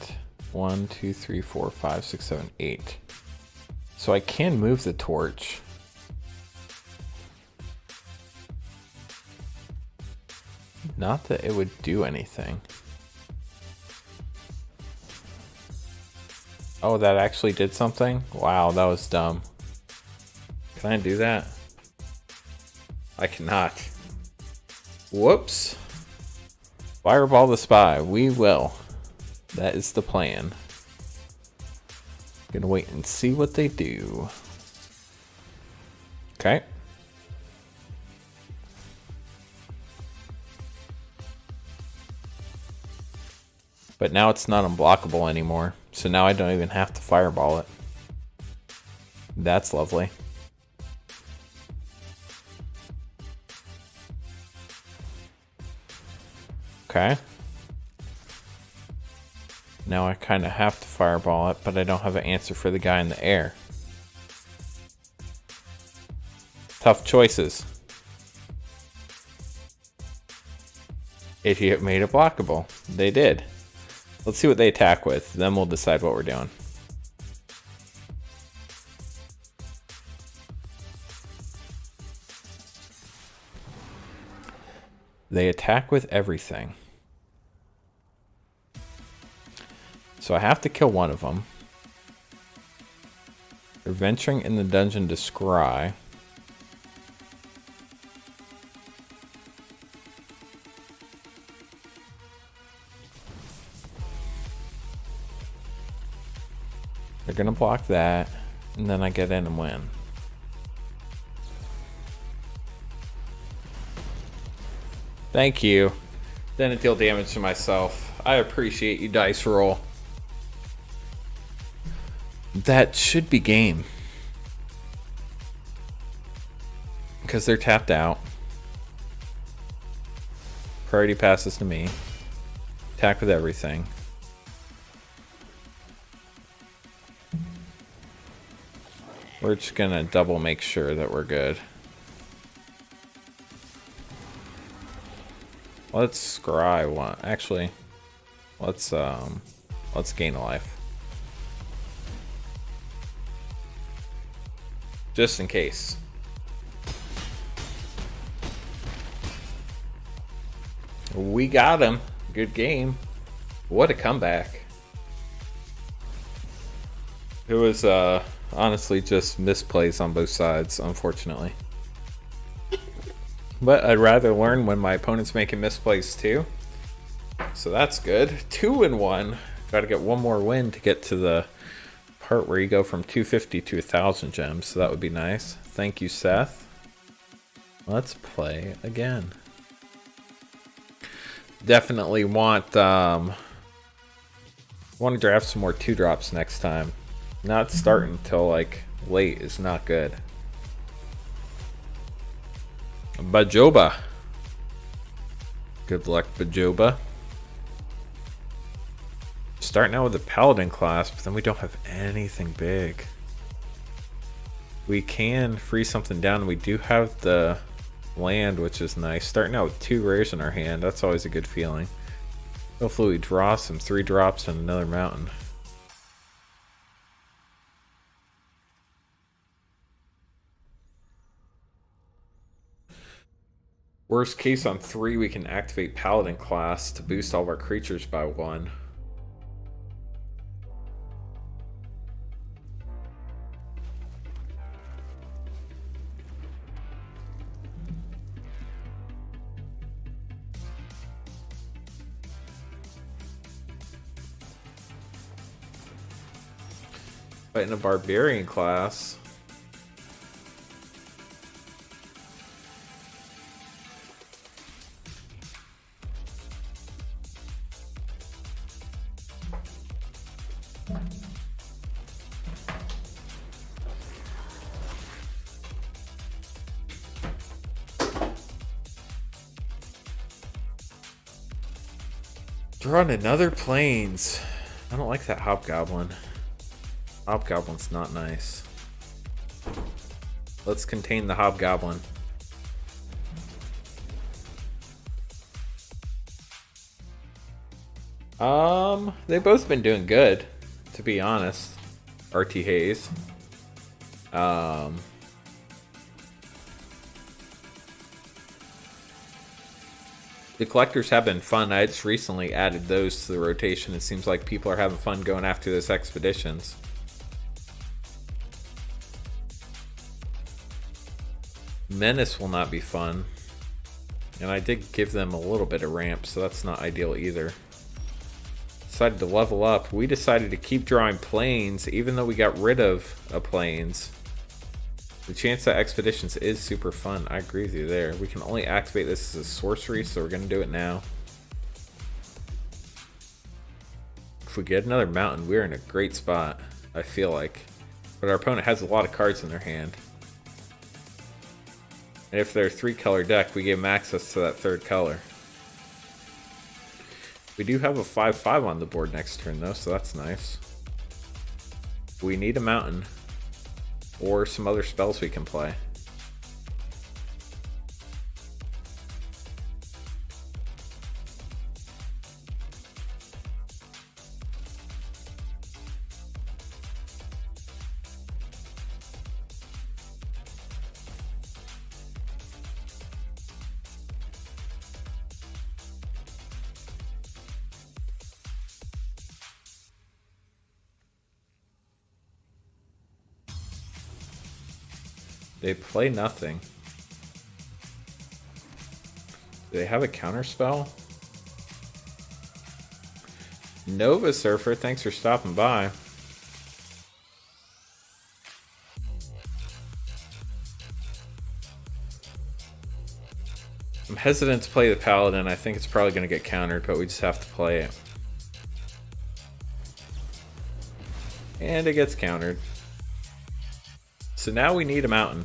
1, 2, 3, 4, 5, 6, 7, 8. So I can move the torch. Not that it would do anything. Oh, that actually did something? Wow, that was dumb. Can I do that? I cannot. Whoops. Fireball the spy. We will. That is the plan. Gonna wait and see what they do. Okay. But now it's not unblockable anymore. So now I don't even have to fireball it. That's lovely. Okay. Now I kind of have to fireball it, but I don't have an answer for the guy in the air. Tough choices. If you made it blockable. They did. Let's see what they attack with, then we'll decide what we're doing. They attack with everything. So I have to kill one of them. They're venturing in the dungeon to scry. They're gonna block that, and then I get in and win. Thank you. Didn't deal damage to myself. I appreciate you, dice roll. That should be game. Because they're tapped out. Priority passes to me. Attack with everything. We're just gonna double make sure that we're good. Let's scry one. Actually, let's gain a life. Just in case. We got him. Good game. What a comeback. It was honestly just misplays on both sides, unfortunately. But I'd rather learn when my opponent's making misplays too. So that's good. 2-1. Gotta get one more win to get to the part where you go from 250 to 1,000 gems. So that would be nice. Thank you, Seth. Let's play again. Definitely want to draft some more 2-drops next time. Not starting until like late is not good. Bajoba. Good luck, Bajoba. Starting out with the Paladin class, but then we don't have anything big. We can freeze something down. We do have the land, which is nice. Starting out with 2 rares in our hand, that's always a good feeling. Hopefully we draw some 3-drops and another mountain. Worst case on 3, we can activate Paladin class to boost all of our creatures by 1. Fighting a Barbarian class. Drawing another Plains. I don't like that Hobgoblin. Hobgoblin's not nice. Let's contain the Hobgoblin. They've both been doing good, to be honest. RT Hayes. The collectors have been fun. I just recently added those to the rotation. It seems like people are having fun going after those expeditions. Menace will not be fun. And I did give them a little bit of ramp, so that's not ideal either. Decided to level up. We decided to keep drawing planes, even though we got rid of a planes. The chance that expeditions is super fun. I agree with you there. We can only activate this as a sorcery, so we're going to do it now. If we get another mountain, we're in a great spot, I feel like. But our opponent has a lot of cards in their hand. And if they're a 3-color deck, we give them access to that 3rd color. We do have a 5/5 on the board next turn, though, so that's nice. We need a mountain. Or some other spells we can play. They play nothing. Do they have a counter spell? Nova Surfer, thanks for stopping by. I'm hesitant to play the Paladin. I think it's probably going to get countered, but we just have to play it. And it gets countered. So now we need a mountain.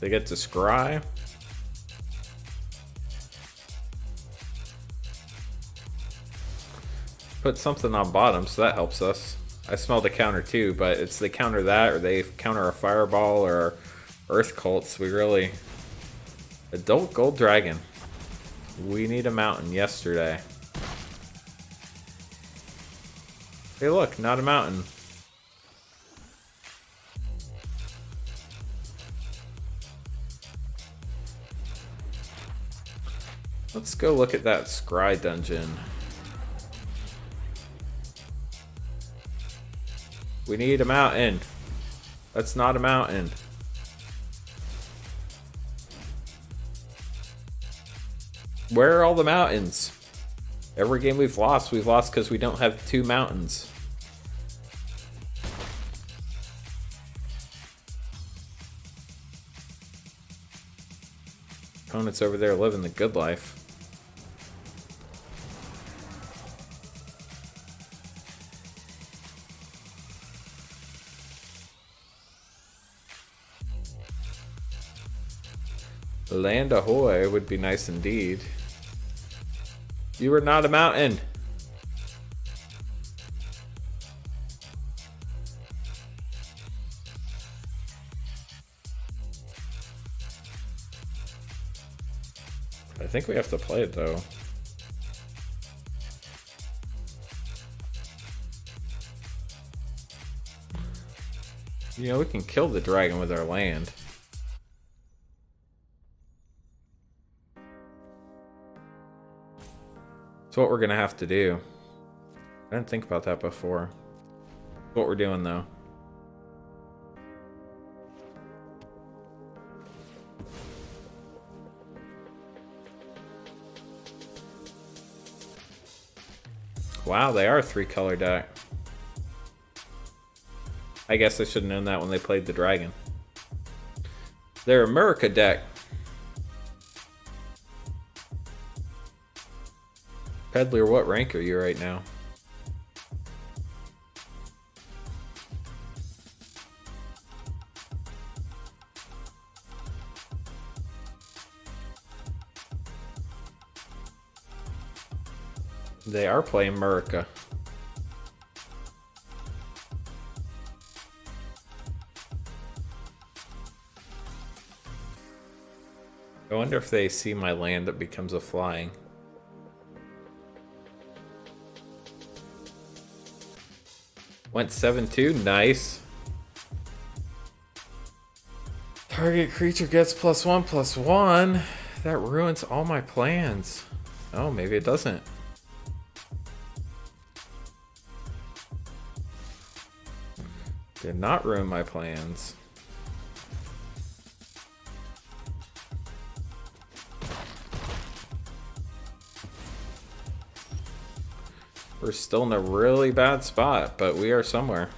They get to scry. Put something on bottom, so that helps us. I smelled a counter too, but it's they counter that, or they counter a fireball or earth cults. We really... Adult Gold Dragon. We need a mountain yesterday. Hey look, not a mountain. Let's go look at that scry dungeon. We need a mountain. That's not a mountain. Where are all the mountains? Every game we've lost because we don't have 2 mountains. Opponents over there living the good life. Land ahoy would be nice indeed. You are not a mountain. I think we have to play it though. You know, we can kill the dragon with our land. That's what we're gonna have to do. I didn't think about that before. What we're doing though. Wow, they are a 3-color deck. I guess I should have known that when they played the dragon. They're a America deck. Peddler, what rank are you right now? They are playing America. I wonder if they see my land that becomes a flying. Went 7-2, nice. Target creature gets +1/+1. That ruins all my plans. Oh, maybe it doesn't. Did not ruin my plans. We're still in a really bad spot, but we are somewhere.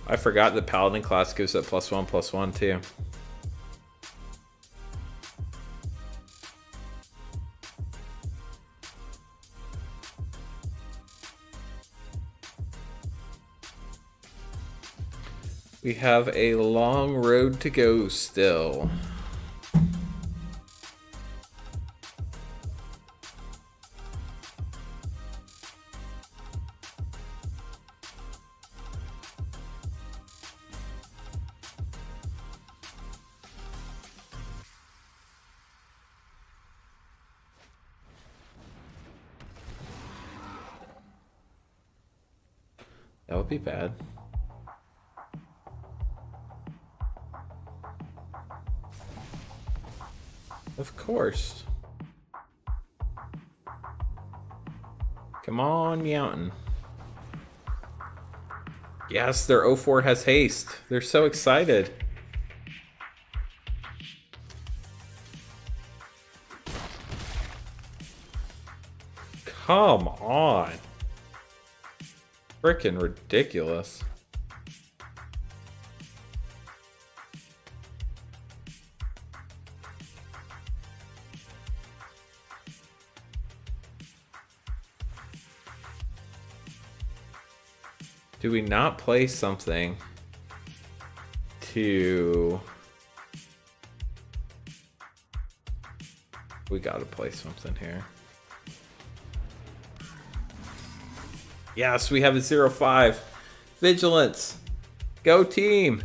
I forgot the Paladin class gives it +1/+1 too. We have a long road to go still. That would be bad. Of course. Come on, Mountain. Yes, their 04 has haste. They're so excited. Come on. Frickin' ridiculous. Do we not play something to... We gotta play something here. Yes, we have a 0-5. Vigilance. Go team.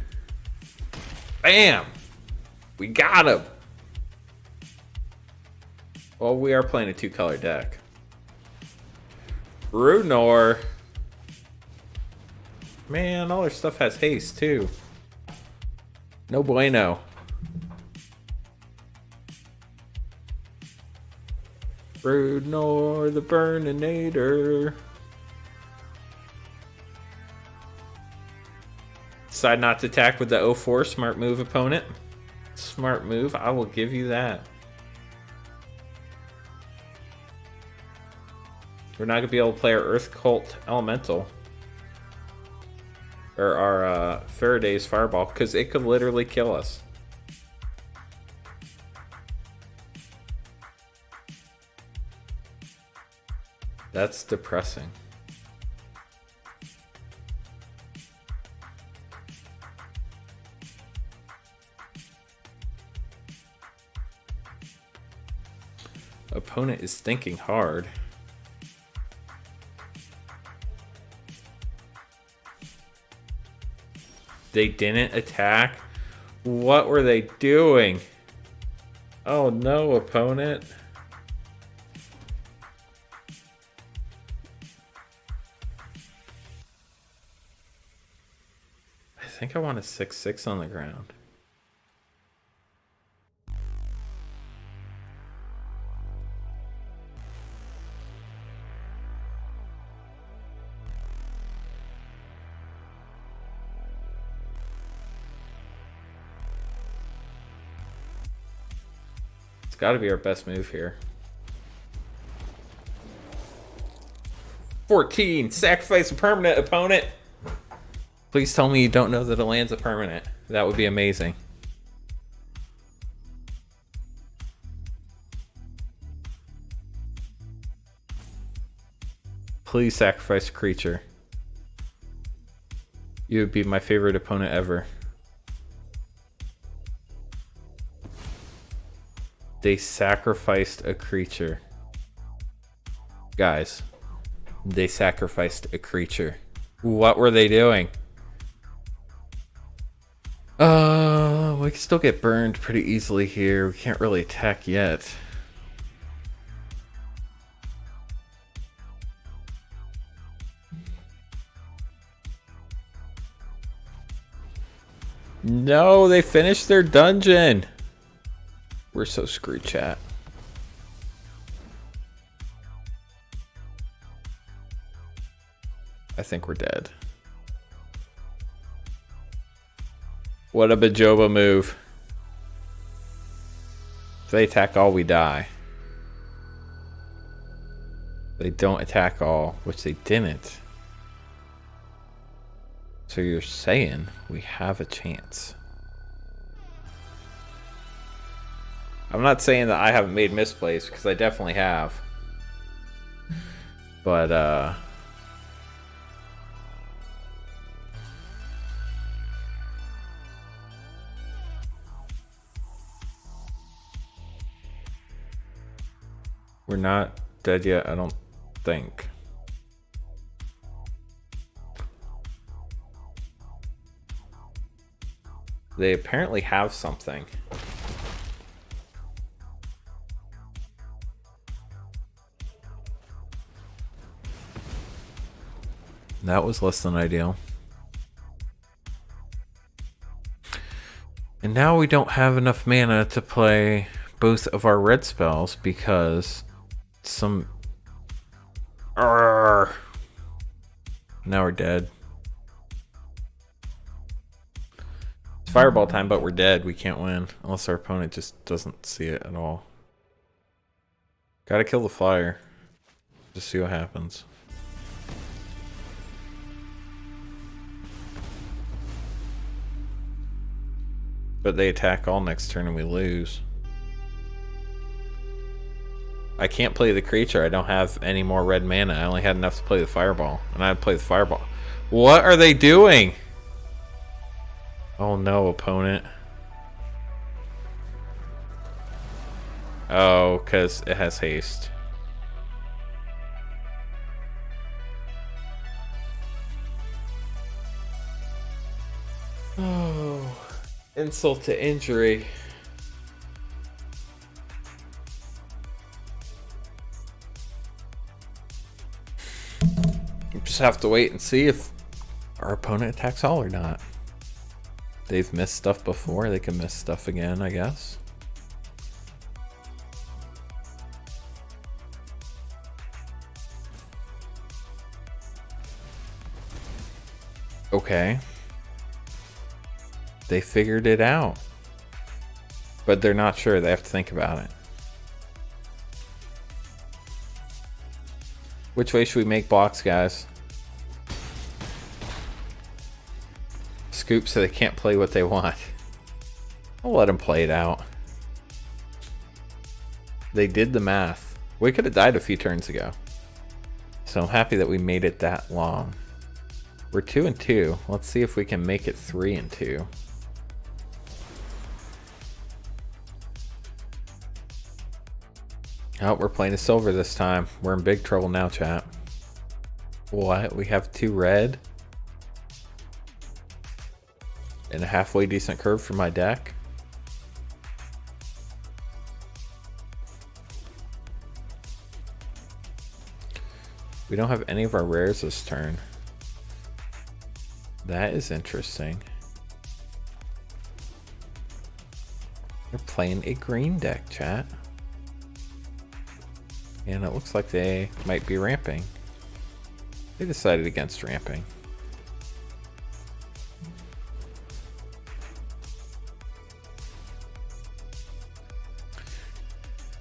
Bam. We got him. Well, we are playing a 2-color deck. Runor. Man, all their stuff has haste, too. No bueno. Runor the Burninator. Decide not to attack with the 0-4. Smart move, opponent. Smart move. I will give you that. We're not going to be able to play our Earth Cult Elemental. Or our Faraday's Fireball, because it could literally kill us. That's depressing. Opponent is thinking hard. They didn't attack? What were they doing? Oh no, opponent. I think I want a 6/6 on the ground. Got to be our best move here. 14. Sacrifice a permanent, opponent. Please tell me you don't know that a land's a permanent. That would be amazing. Please sacrifice a creature. You would be my favorite opponent ever. They sacrificed a creature. Guys, they sacrificed a creature. What were they doing? We can still get burned pretty easily here. We can't really attack yet. No, they finished their dungeon. We're so screwed, chat. I think we're dead. What a Bajoba move. If they attack all, we die. They don't attack all, which they didn't. So you're saying we have a chance. I'm not saying that I haven't made misplays, because I definitely have. But, we're not dead yet, I don't think. They apparently have something. That was less than ideal. And now we don't have enough mana to play both of our red spells because some... Arrgh. Now we're dead. It's fireball time, but we're dead. We can't win unless our opponent just doesn't see it at all. Gotta kill the flyer. Just see what happens. But they attack all next turn and we lose. I can't play the creature. I don't have any more red mana. I only had enough to play the fireball. And I had to play the fireball. What are they doing? Oh no, opponent. Oh, because it has haste. Oh, insult to injury. just have to wait and see if our opponent attacks all or not. They've missed stuff before, they can miss stuff again, I guess. Okay. They figured it out. But they're not sure, they have to think about it. Which way should we make blocks, guys? Scoop so they can't play what they want. I'll let them play it out. They did the math. We could have died a few turns ago. So I'm happy that we made it that long. We're 2-2. Let's see if we can make it 3-2. Oh, we're playing a silver this time. We're in big trouble now, chat. What? We have 2 red? And a halfway decent curve for my deck? We don't have any of our rares this turn. That is interesting. They're playing a green deck, chat. And it looks like they might be ramping. They decided against ramping.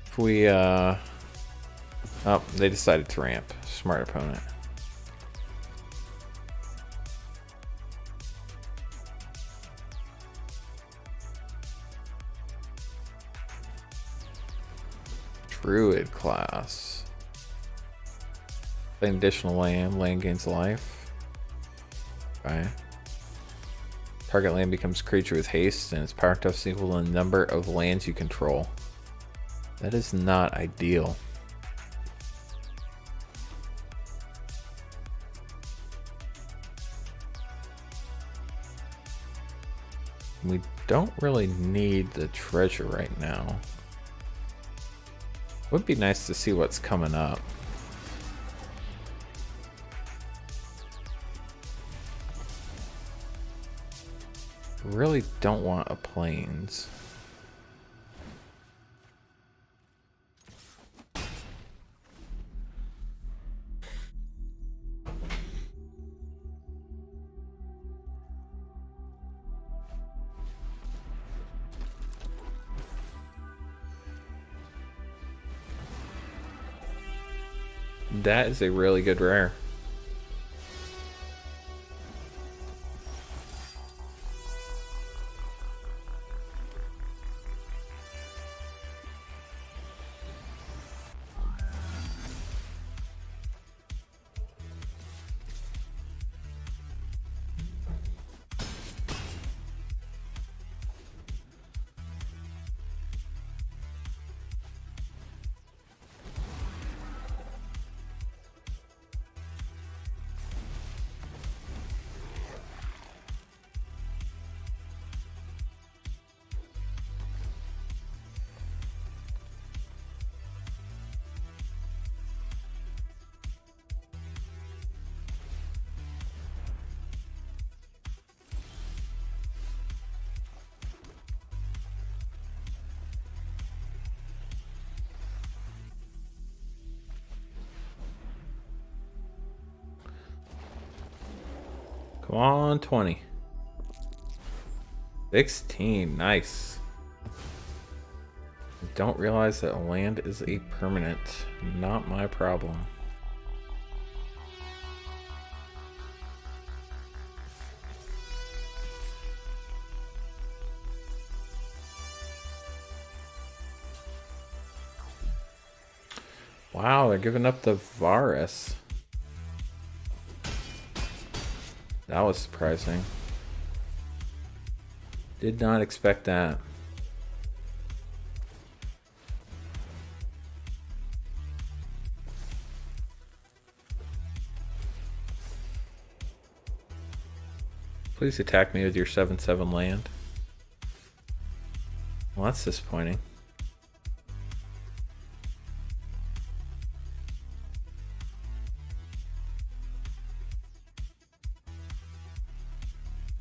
If we, oh, they decided to ramp. Smart opponent. Druid class. Play an additional land. Land gains life. Okay. Target land becomes a creature with haste, and its power test is equal to the number of lands you control. That is not ideal. We don't really need the treasure right now. Would be nice to see what's coming up. Really don't want a plains. That is a really good rare. Come on, 20. 16, nice. Don't realize that land is a permanent. Not my problem. Wow, they're giving up the Varus. That was surprising. Did not expect that. Please attack me with your 7/7 land. Well, that's disappointing.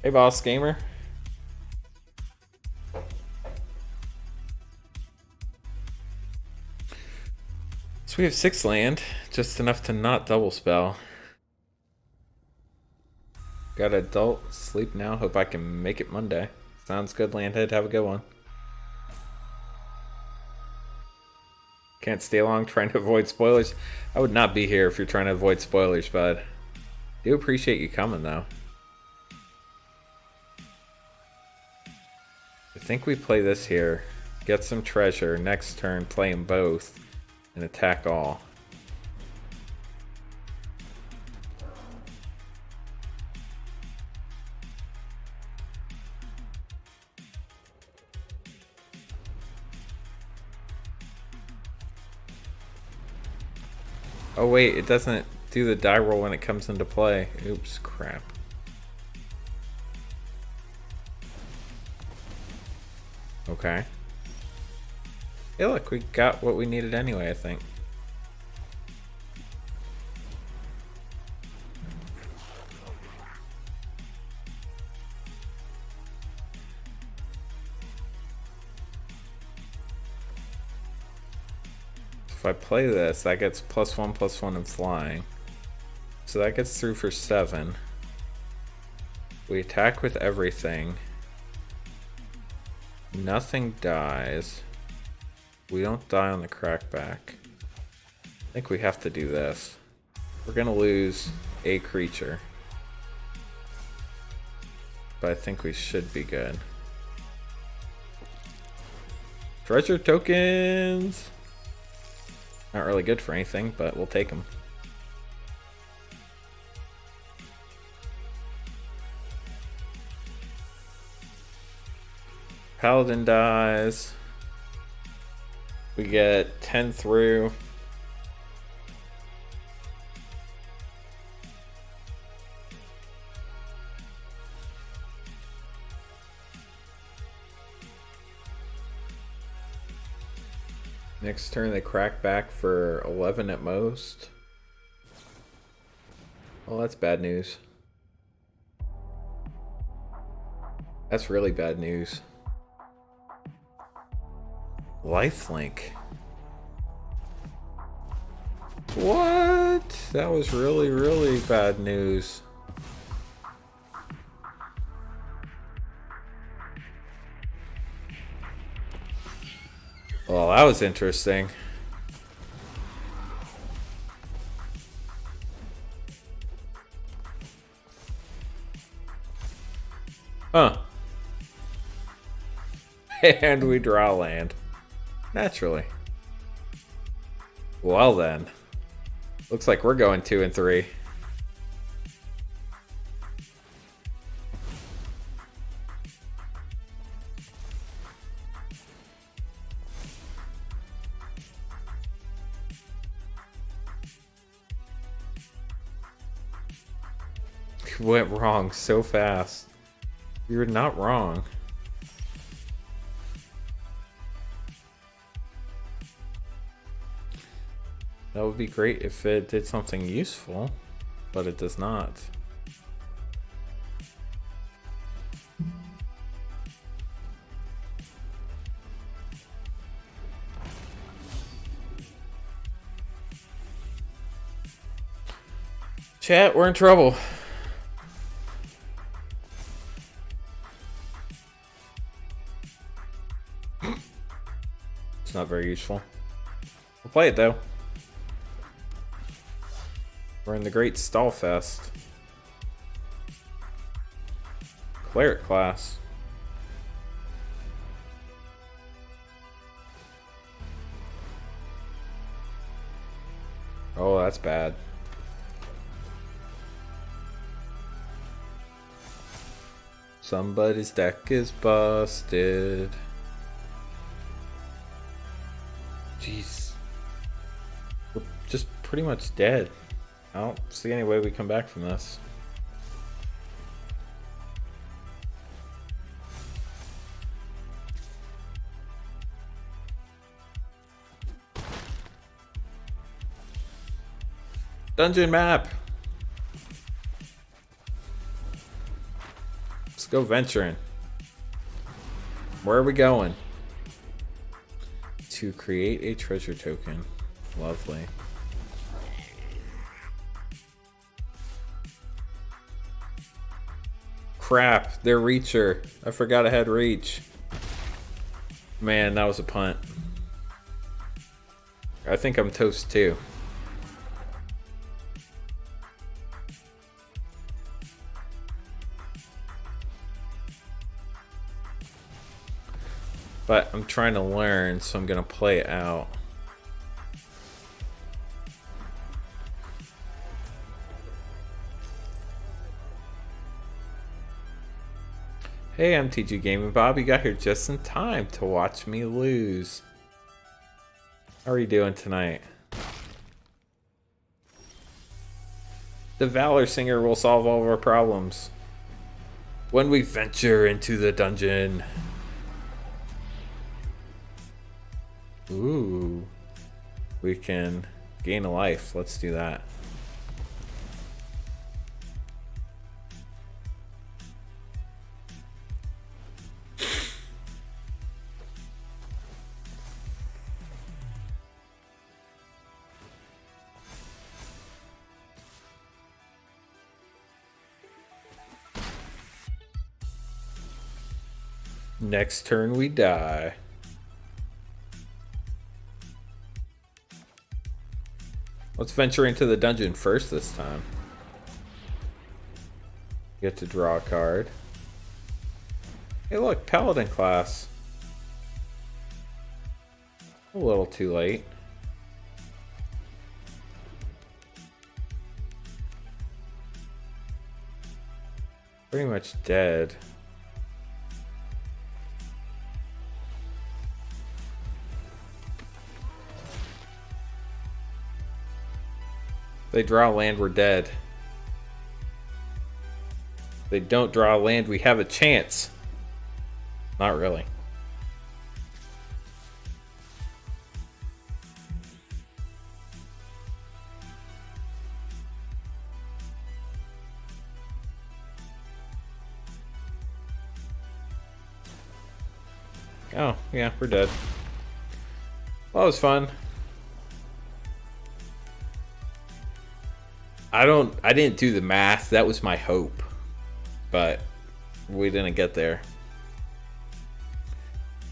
Hey, boss gamer. So we have 6 land, just enough to not double spell. Got adult, sleep now, hope I can make it Monday. Sounds good, Landhead, have a good one. Can't stay long trying to avoid spoilers. I would not be here if you're trying to avoid spoilers, bud. Do appreciate you coming, though. I think we play this here. Get some treasure. Next turn, play them both. And attack all. Oh wait, it doesn't do the die roll when it comes into play. Oops, crap. Okay. Hey look, we got what we needed anyway, I think. If I play this, that gets +1/+1 in flying. So that gets through for 7. We attack with everything. Nothing dies. We don't die on the crackback. I think we have to do this. We're gonna lose a creature. But I think we should be good. Treasure tokens! Not really good for anything, but we'll take them. Paladin dies. We get 10 through. Next turn they crack back for 11 at most. Well, that's bad news. That's really bad news. Lifelink. What? That was really, really bad news. Well, that was interesting. Huh. And we draw land. Naturally. Well then. Looks like we're going 2 and 3. Went wrong so fast. You're not wrong. That would be great if it did something useful, but it does not. Chat, we're in trouble. It's not very useful. We'll play it though. We're in the Great Stallfest. Cleric class. Oh, that's bad. Somebody's deck is busted. Jeez. We're just pretty much dead. I don't see any way we come back from this. Dungeon map! Let's go venturing. Where are we going? To create a treasure token. Lovely. Crap, they're Reacher. I forgot I had Reach. Man, that was a punt. I think I'm toast too. But I'm trying to learn, so I'm gonna play it out. Hey, MTG Gaming Bob, you got here just in time to watch me lose. How are you doing tonight? The Valor Singer will solve all of our problems when we venture into the dungeon. Ooh. We can gain a life. Let's do that. Next turn we die. Let's venture into the dungeon first this time. Get to draw a card. Hey look, Paladin class. A little too late. Pretty much dead. They draw land, we're dead. They don't draw land, we have a chance. Not really. Oh, yeah, we're dead. Well, that was fun. I didn't do the math. That was my hope. But we didn't get there.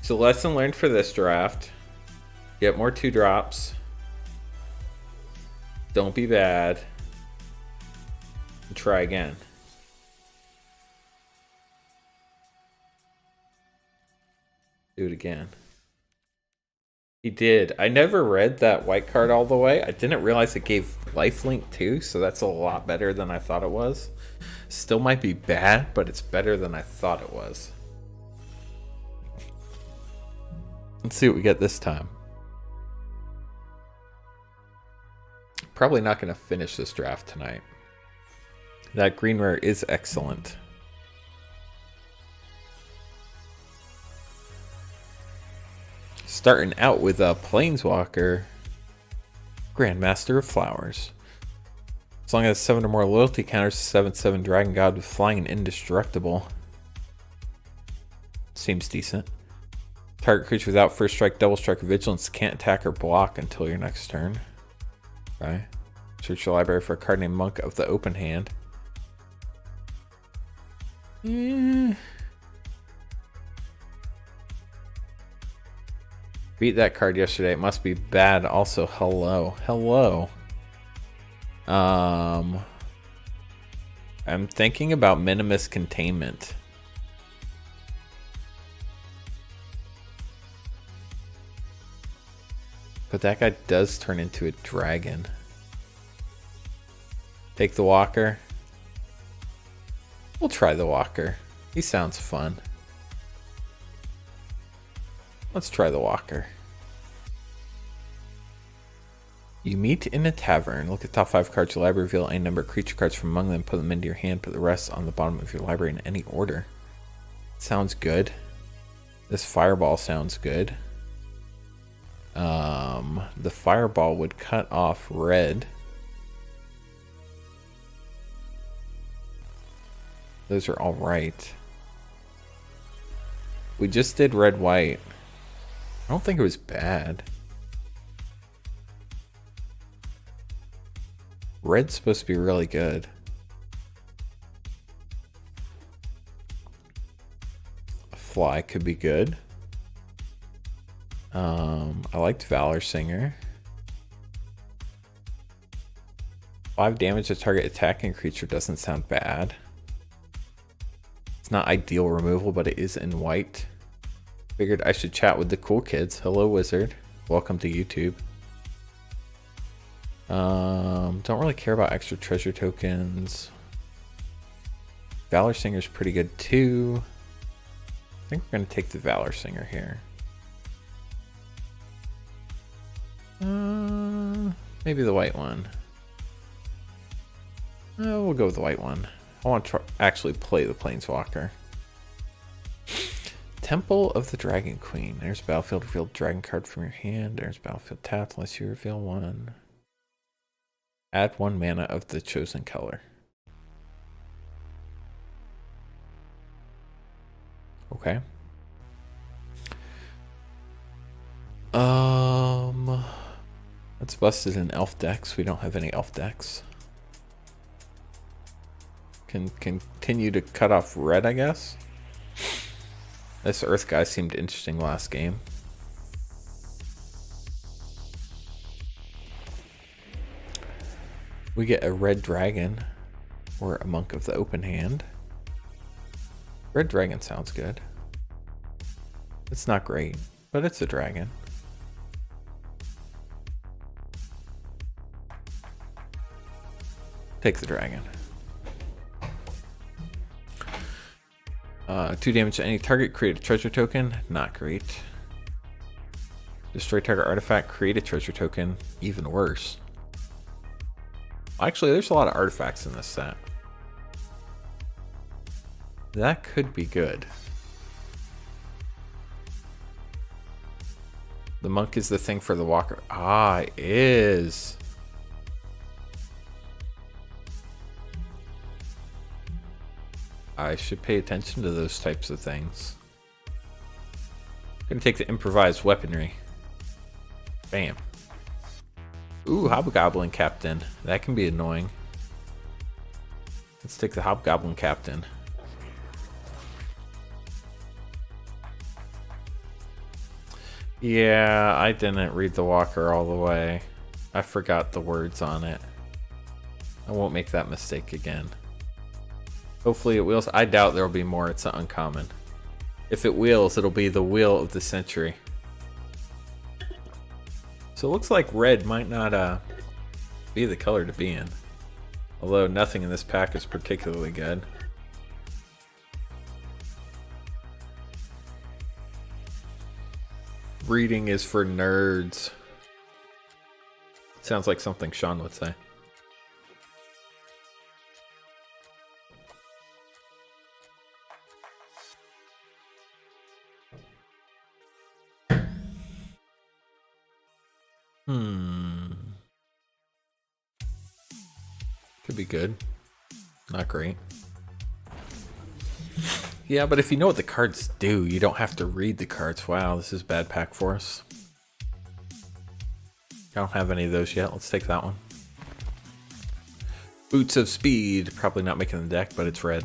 So lesson learned for this draft. Get more 2-drops. Don't be bad. And try again. Do it again. He did. I never read that white card all the way. I didn't realize it gave lifelink too, so that's a lot better than I thought it was. Still might be bad, but it's better than I thought it was. Let's see what we get this time. Probably not going to finish this draft tonight. That green rare is excellent. Starting out with a Planeswalker, Grandmaster of Flowers. As long as 7 or more loyalty counters, 7/7 Dragon God with flying and indestructible. Seems decent. Target creature without first strike, double strike, or vigilance can't attack or block until your next turn. Okay. Search your library for a card named Monk of the Open Hand. Beat that card yesterday. It must be bad. Also, hello. Hello. I'm thinking about Minimus Containment. But that guy does turn into a dragon. Take the Walker. We'll try the Walker. He sounds fun. Let's try the Walker. You meet in a tavern. Look at the top 5 cards of your library. Reveal any number of creature cards from among them. Put them into your hand. Put the rest on the bottom of your library in any order. Sounds good. This Fireball sounds good. The Fireball would cut off red. Those are all right. We just did red white. I don't think it was bad. Red's supposed to be really good. A fly could be good. I liked Valor Singer. 5 damage to target attacking creature doesn't sound bad. It's not ideal removal, but it is in white. Figured I should chat with the cool kids. Hello, wizard. Welcome to YouTube. Don't really care about extra treasure tokens. Valor Singer's pretty good too. I think we're gonna take the Valor Singer here. Maybe the white one. We'll go with the white one. I want to actually play the Planeswalker. Temple of the Dragon Queen. There's battlefield revealed dragon card from your hand. There's battlefield tapped unless you reveal one. Add 1 mana of the chosen color. Okay. That's busted in elf decks. We don't have any elf decks. Can continue to cut off red, I guess. This earth guy seemed interesting last game. We get a red dragon or a monk of the open hand. Red dragon sounds good. It's not great, but it's a dragon. Take the dragon. 2 damage to any target, create a treasure token. Not great. Destroy target artifact, create a treasure token. Even worse. Actually, there's a lot of artifacts in this set. That could be good. The monk is the thing for the walker. Ah, it is. I should pay attention to those types of things. Gonna take the improvised weaponry. Bam. Ooh, Hobgoblin Captain. That can be annoying. Let's take the Hobgoblin Captain. Yeah, I didn't read the walker all the way. I forgot the words on it. I won't make that mistake again. Hopefully it wheels. I doubt there'll be more. It's not uncommon. If it wheels, it'll be the wheel of the century. So it looks like red might not be the color to be in. Although nothing in this pack is particularly good. Reading is for nerds. Sounds like something Sean would say. Could be good. Not great. Yeah, but if you know what the cards do, you don't have to read the cards. Wow, this is bad pack for us. I don't have any of those yet. Let's take that one. Boots of Speed. Probably not making the deck, but it's red.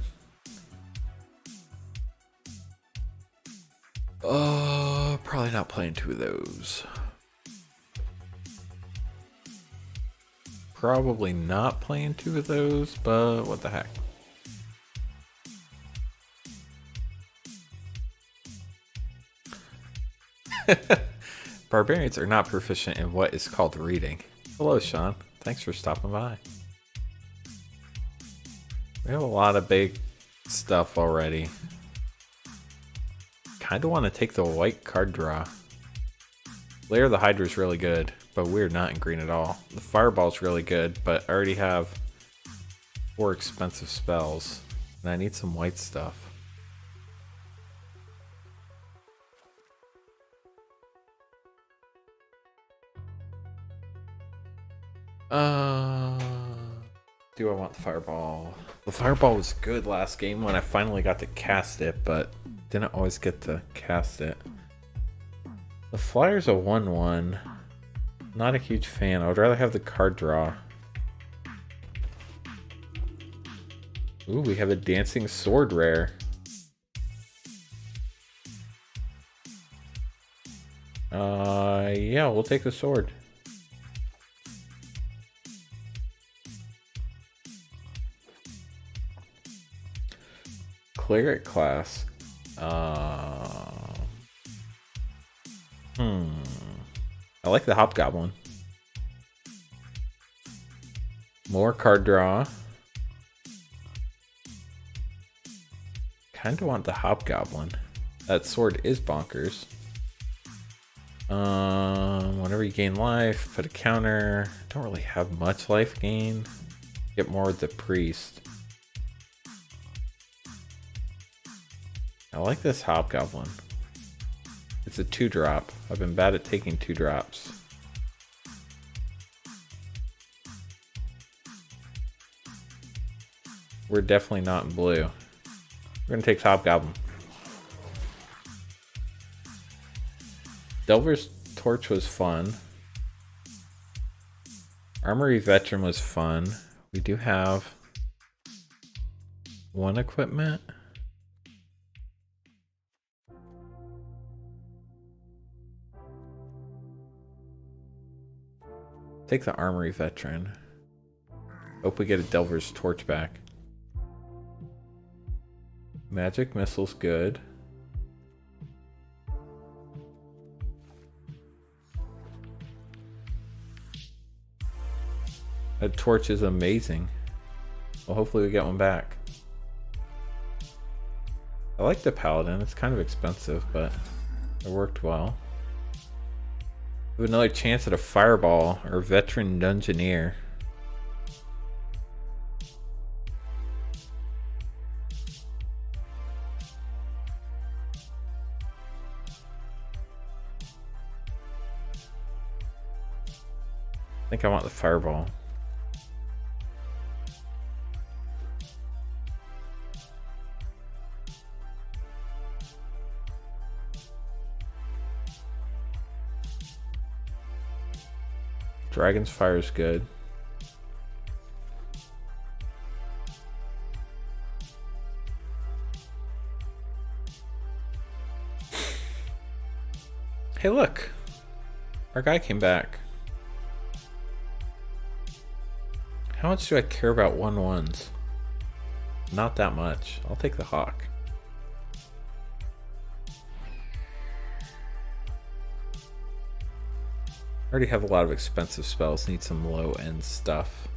Probably not playing 2 of those. Probably not playing 2 of those, but what the heck. Barbarians are not proficient in what is called reading. Hello, Sean. Thanks for stopping by. We have a lot of big stuff already. Kind of want to take the white card draw. Lair of the Hydra is really good, but we're not in green at all. The Fireball's really good, but I already have 4 expensive spells, and I need some white stuff. Do I want the Fireball? The Fireball was good last game when I finally got to cast it, but Didn't always get to cast it. The Flyer's a 1/1. Not a huge fan. I would rather have the card draw. Ooh, we have a Dancing Sword rare. Yeah, we'll take the sword. Cleric class. I like the Hobgoblin. More card draw. Kinda want the Hobgoblin. That sword is bonkers. Whenever you gain life, put a counter. Don't really have much life gain. Get more with the priest. I like this Hobgoblin. It's a 2-drop. I've been bad at taking 2-drops. We're definitely not in blue. We're gonna take Hobgoblin. Delver's Torch was fun. Armory Veteran was fun. We do have one equipment. Take the Armory Veteran. Hope we get a Delver's Torch back. Magic Missile's good. That torch is amazing. Well, hopefully we get one back. I like the Paladin. It's kind of expensive, but it worked well. We have another chance at a Fireball or Veteran Dungeoneer. I think I want the Fireball. Dragon's Fire is good. Hey, look. Our guy came back. How much do I care about 1/1s? Not that much. I'll take the Hawk. I already have a lot of expensive spells. Need some low-end stuff.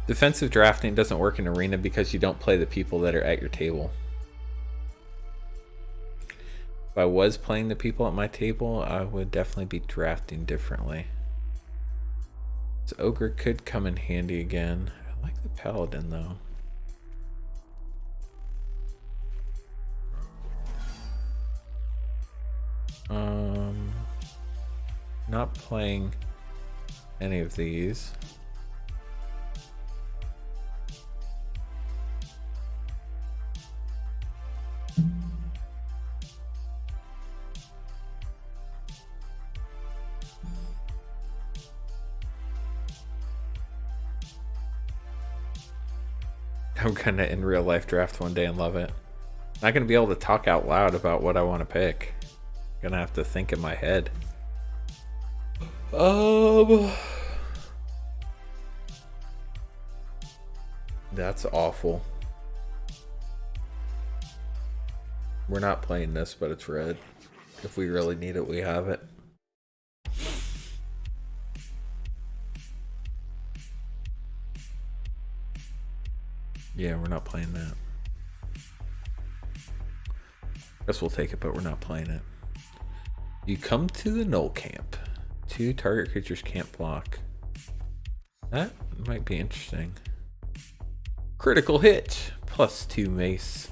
Defensive drafting doesn't work in Arena because you don't play the people that are at your table. If I was playing the people at my table, I would definitely be drafting differently. This Ogre could come in handy again. I like the Paladin though. Not playing any of these. I'm gonna in real life draft one day and love it. Not gonna be able to talk out loud about what I want to pick. Gonna have to think in my head. That's awful. We're not playing this, but it's red. If we really need it, we have it. Yeah, we're not playing that. Guess we'll take it, but we're not playing it. You come to the Null Camp. 2 target creatures can't block. That might be interesting. Critical hit. +2 mace.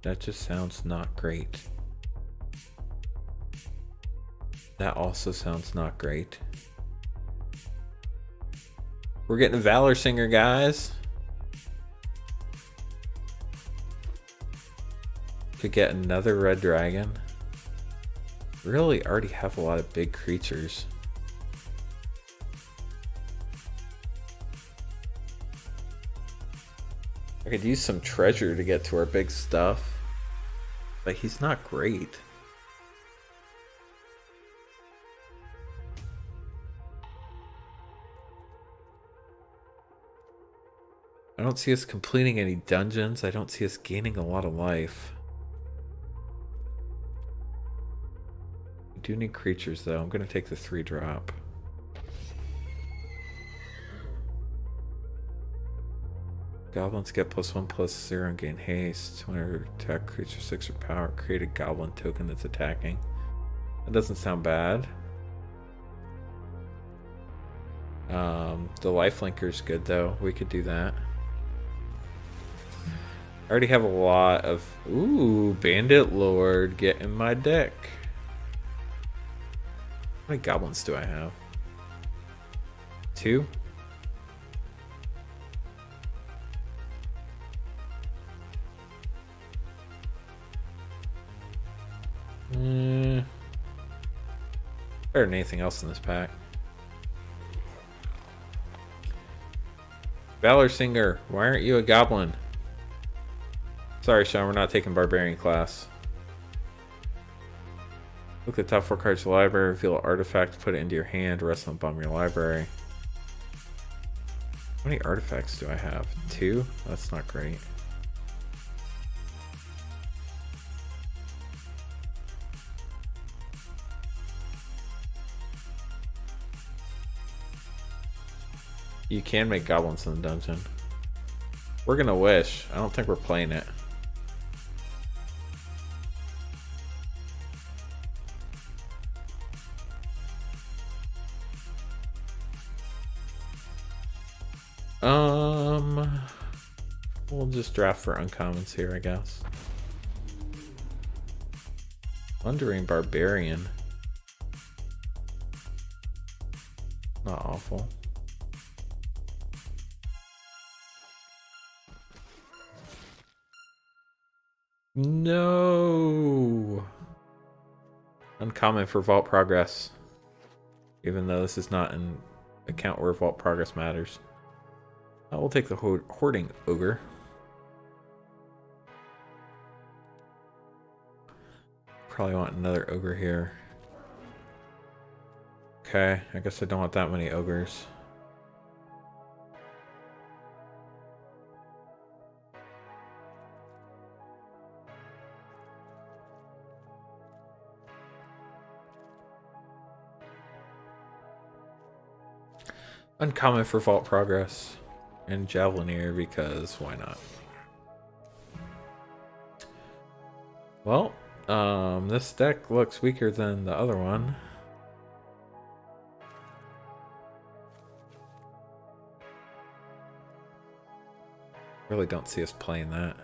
That just sounds not great. That also sounds not great. We're getting a Valor Singer, guys. Could get another red dragon. Really already have a lot of big creatures. I could use some treasure to get to our big stuff, but he's not great. I don't see us completing any dungeons. I don't see us gaining a lot of life. We do need creatures though. I'm going to take the 3-drop. Goblins get +1/+0 and gain haste. Whenever attack creature 6 or power, create a goblin token that's attacking. That doesn't sound bad. The lifelinker's good though. We could do that. I already have a lot of... Ooh, Bandit Lord, get in my deck. How many goblins do I have? 2? Better than anything else in this pack. Valor Singer, why aren't you a goblin? Sorry, Sean, we're not taking Barbarian class. Look at the top 4 cards of the library, reveal an artifact, put it into your hand, rest on the bottom of your library. How many artifacts do I have? 2? That's not great. You can make goblins in the dungeon. We're gonna wish. I don't think we're playing it. We'll just draft for uncommons here, I guess. Wandering Barbarian. Not awful. No! Uncommon for Vault Progress. Even though this is not an account where Vault Progress matters. We'll take the Hoarding Ogre. Probably want another Ogre here. Okay, I guess I don't want that many Ogres. Uncommon for Vault Progress. And Javelineer because why not? Well, this deck looks weaker than the other one. Really don't see us playing that.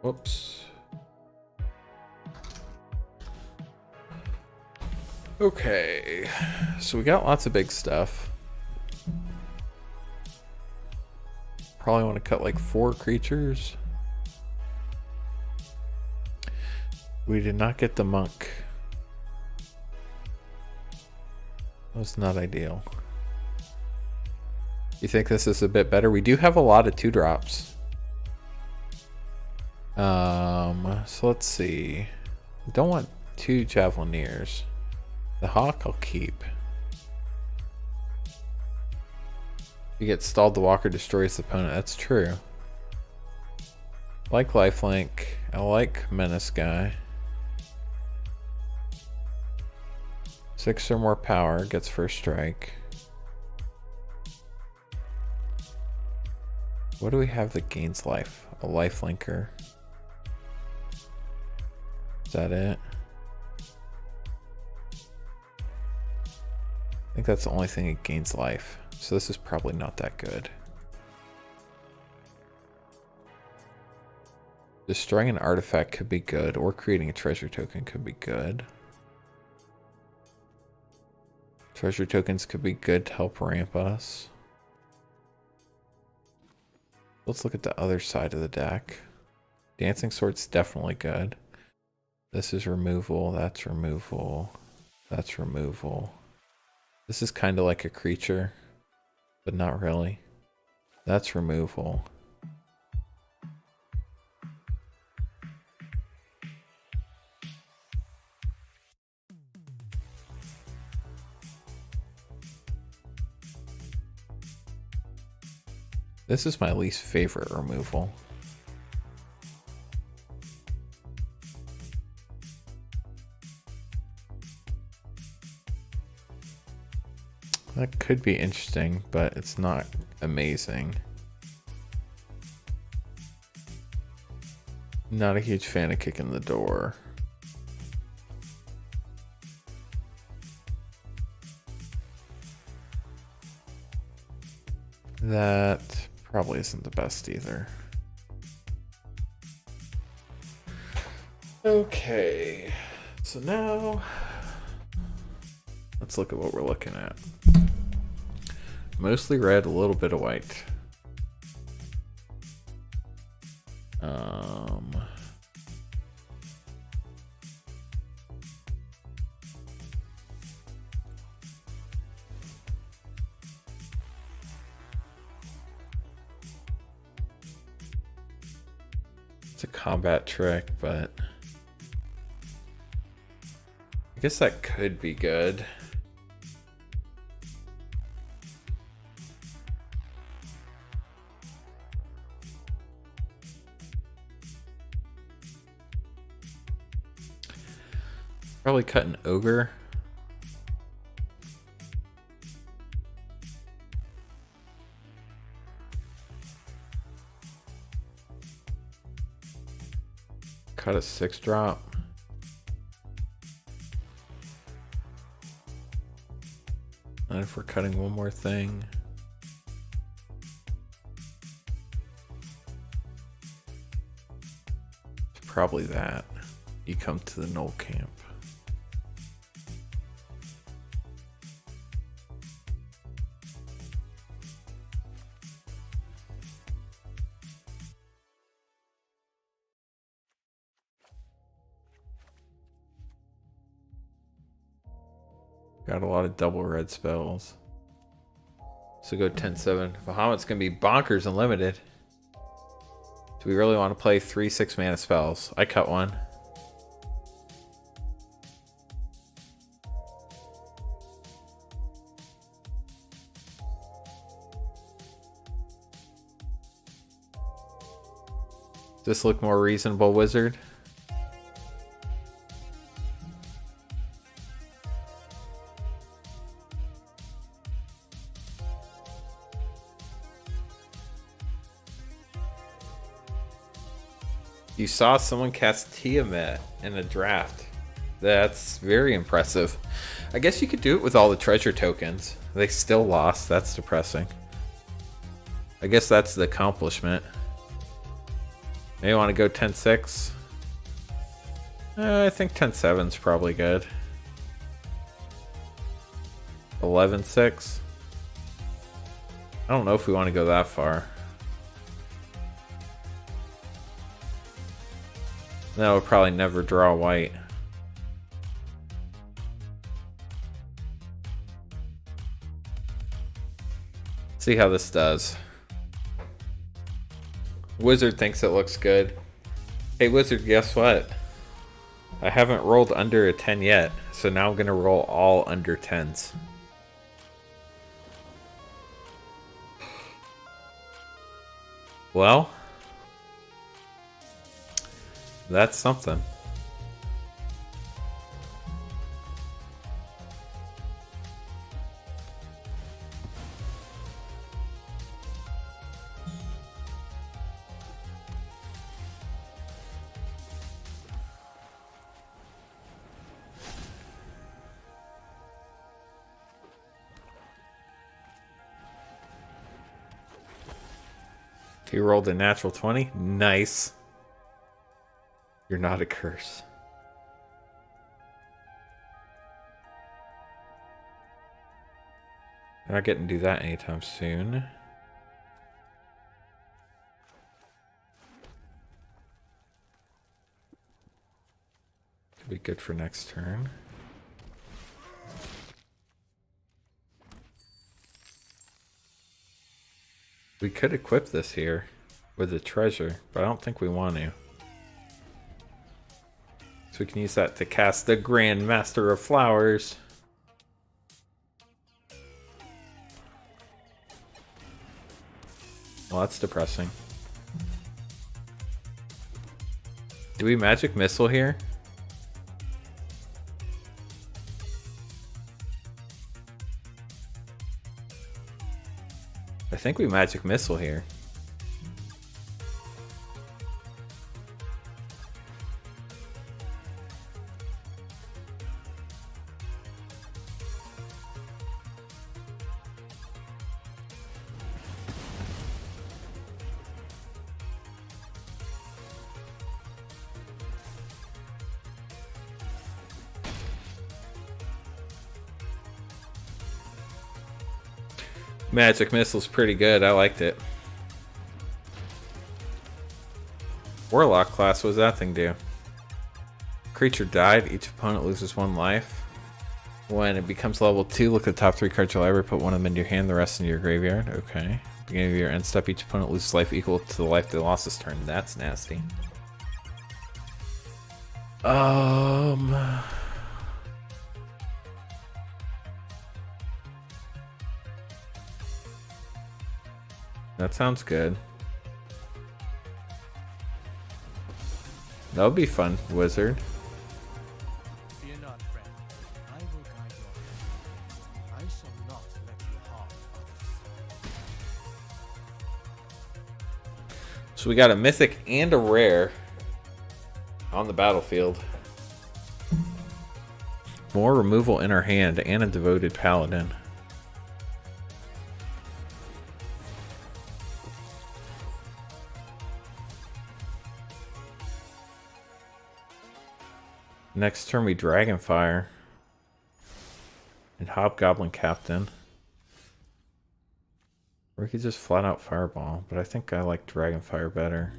Whoops. Okay, so we got lots of big stuff. Probably want to cut like 4 creatures. We did not get the monk. That was not ideal. You think this is a bit better? We do have a lot of 2-drops. So let's see. Don't want 2 Javelineers. The Hawk I'll keep. You get stalled, the Walker destroys the opponent. That's true. I like Lifelink. I like Menace Guy. 6 or more power gets first strike. What do we have that gains life? A Lifelinker. Is that it? I think that's the only thing it gains life. So this is probably not that good. Destroying an artifact could be good, or creating a treasure token could be good. Treasure tokens could be good to help ramp us. Let's look at the other side of the deck. Dancing Sword's definitely good. This is removal, that's removal, that's removal. This is kind of like a creature, but not really. That's removal. This is my least favorite removal. That could be interesting, but it's not amazing. Not a huge fan of kicking the door. That probably isn't the best either. Okay, so now let's look at what we're looking at. Mostly red, a little bit of white. It's a combat trick, but I guess that could be good. Probably cut an ogre. Cut a 6-drop. And if we're cutting one more thing. It's probably that. You come to the null camp. Got a lot of double red spells. So go 10-7. Bahamut's gonna be bonkers and limited. Do we really want to play 3 6-mana spells? I cut one. Does this look more reasonable, Wizard? You saw someone cast Tiamat in a draft. That's very impressive. I guess you could do it with all the treasure tokens. They still lost. That's depressing. I guess that's the accomplishment. Maybe want to go 10-6. I think 10-7 is probably good. 11-6. I don't know if we want to go that far. Then I would probably never draw white. See how this does. Wizard thinks it looks good. Hey Wizard, guess what? I haven't rolled under a 10 yet, so now I'm gonna roll all under 10s. Well, that's something. He rolled a natural 20. Nice. You're not a curse. They're not getting to do that anytime soon. Could be good for next turn. We could equip this here with the treasure, but I don't think we want to. So we can use that to cast the Grand Master of Flowers. Well, that's depressing. Do we magic missile here? I think we magic missile here. Magic missile's pretty good. I liked it. Warlock class, what does that thing do? Creature died. Each opponent loses 1 life. When it becomes level 2, look at the top 3 cards you'll ever put one of them into your hand, the rest in your graveyard. Okay. Beginning of your end step, each opponent loses life equal to the life they lost this turn. That's nasty. That sounds good. That would be fun, wizard. Fear not, friend. I will guide your hand. I shall not let you harm others. So we got a mythic and a rare on the battlefield. More removal in our hand and a devoted paladin. Next turn we Dragonfire and Hobgoblin Captain. Or we could just flat out Fireball, but I think I like Dragonfire better.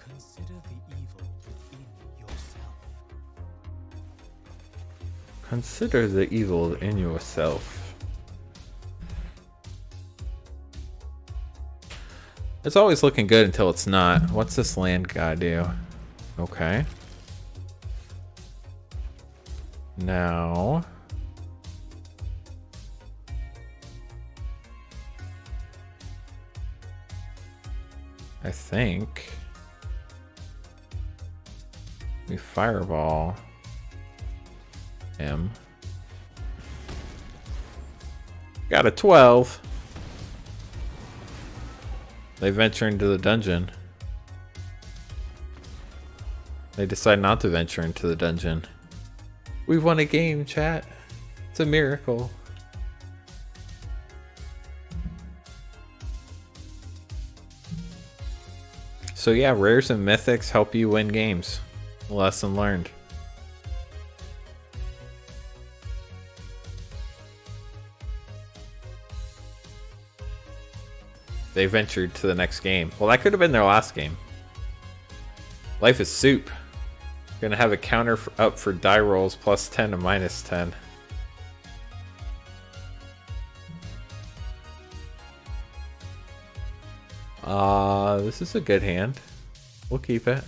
Consider the evil within yourself. Consider the evil in yourself. It's always looking good until it's not. What's this land guy do? Okay. Now... I think... we Fireball him. Got a 12. They venture into the dungeon. They decide not to venture into the dungeon. We've won a game, chat. It's a miracle. So yeah, rares and mythics help you win games. Lesson learned. They ventured to the next game. Well, that could have been their last game. Life is soup. Gonna have a counter up for die rolls plus 10 to minus 10. This is a good hand. We'll keep it.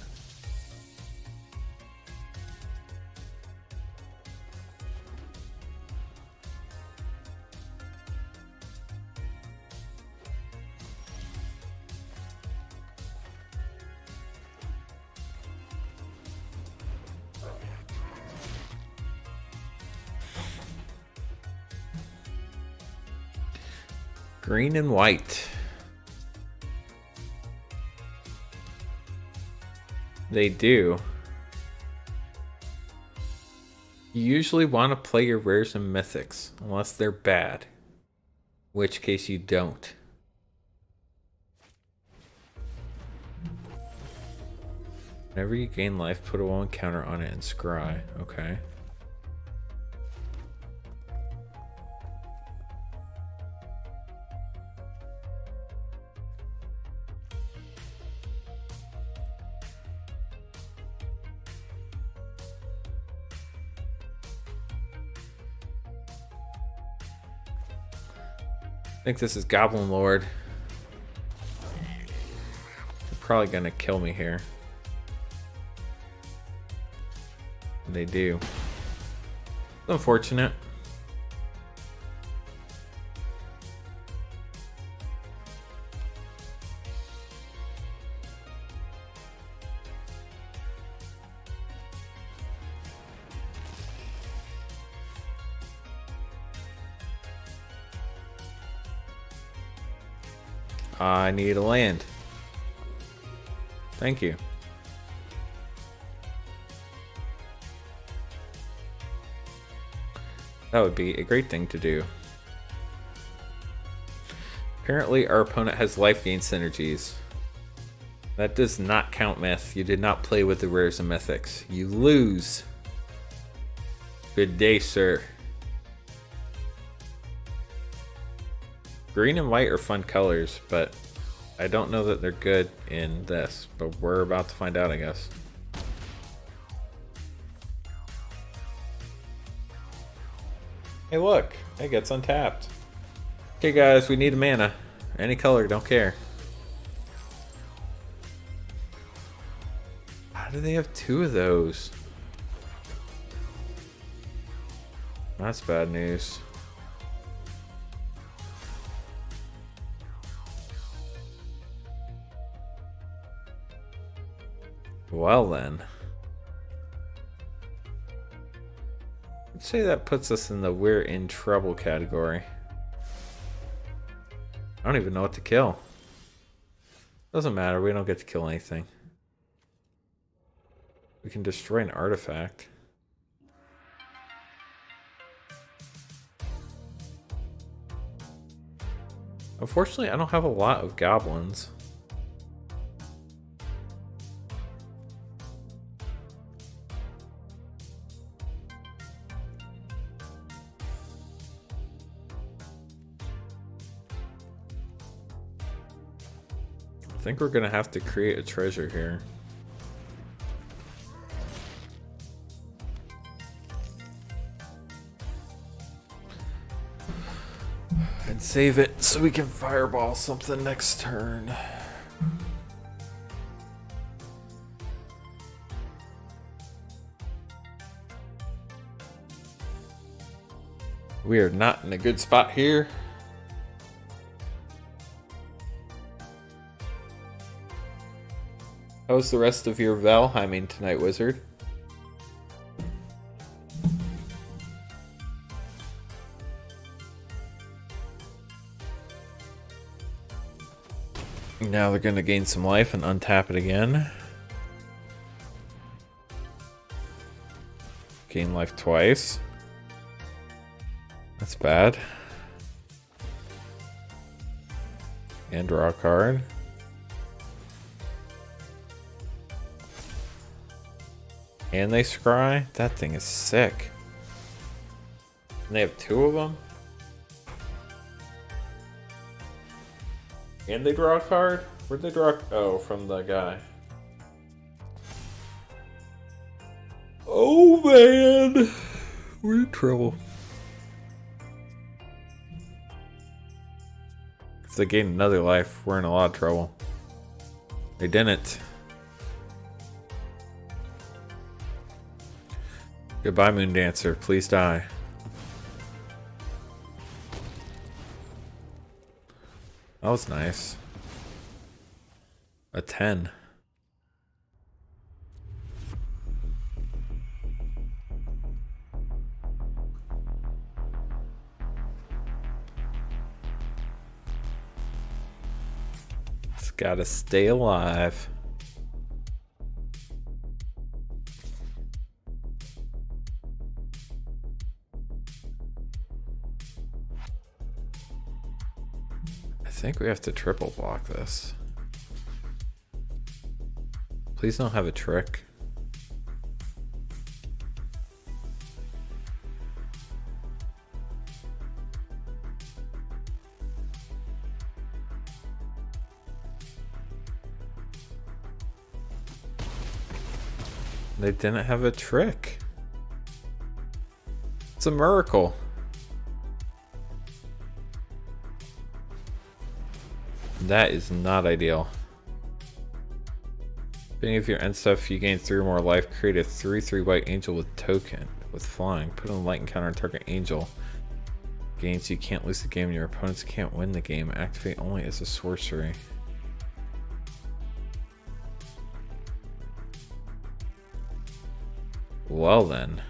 Green and white. They do. You usually want to play your rares and mythics, unless they're bad. In which case you don't. Whenever you gain life, put a 1 counter on it and scry. Okay. I think this is Goblin Lord. They're probably gonna kill me here. They do. Unfortunate. I need a land. Thank you. That would be a great thing to do. Apparently our opponent has life gain synergies. That does not count, Myth. You did not play with the rares and mythics. You lose. Good day, sir. Green and white are fun colors, but I don't know that they're good in this. But we're about to find out, I guess. Hey, look. It gets untapped. Okay, guys, we need a mana. Any color, don't care. How do they have 2 of those? That's bad news. Well then. Let's say that puts us in the we're in trouble category. I don't even know what to kill. Doesn't matter, we don't get to kill anything. We can destroy an artifact. Unfortunately, I don't have a lot of goblins. I think we're gonna have to create a treasure here. And save it so we can fireball something next turn. We are not in a good spot here. How's the rest of your Valheiming tonight, Wizard? Now they're gonna gain some life and untap it again. Gain life twice. That's bad. And draw a card. And they scry? That thing is sick. And they have 2 of them? And they draw a card? Where'd they draw? Oh, from the guy. Oh man! We're in trouble. If they gain another life, we're in a lot of trouble. They didn't. Goodbye, Moon Dancer. Please die. That was nice. A 10. It's gotta stay alive. think we have to triple block this. Please don't have a trick. They didn't have a trick. It's a miracle. That is not ideal. Beginning of your end stuff, you gain 3 or more life. Create a 3/3 white angel with token with flying. Put on a light encounter on target angel. Gains you can't lose the game and your opponents can't win the game. Activate only as a sorcery. Well then.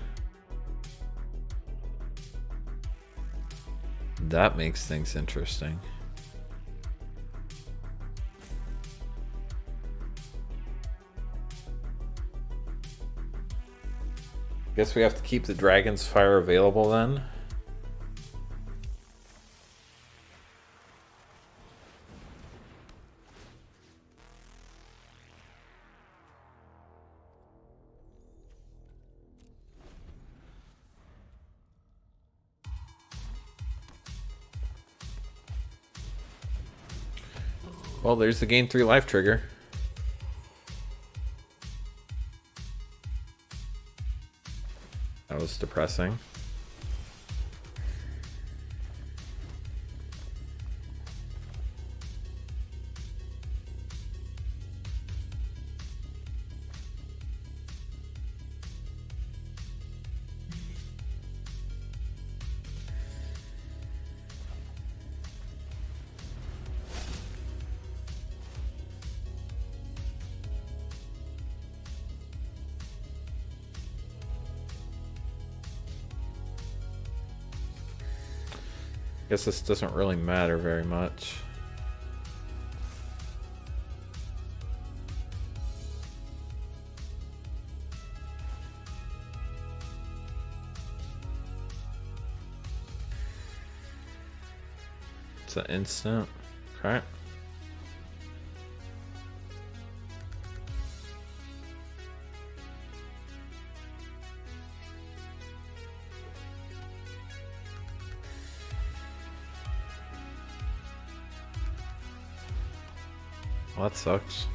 That makes things interesting. Guess we have to keep the Dragon's Fire available then. Well, there's the gain 3 life trigger. That was depressing. Guess this doesn't really matter very much. It's an instant. Okay. Well, that sucks.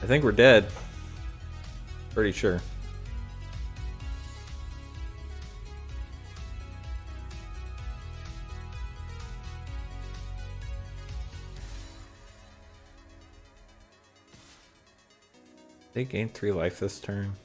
I think we're dead. Pretty sure. They gained 3 life this turn.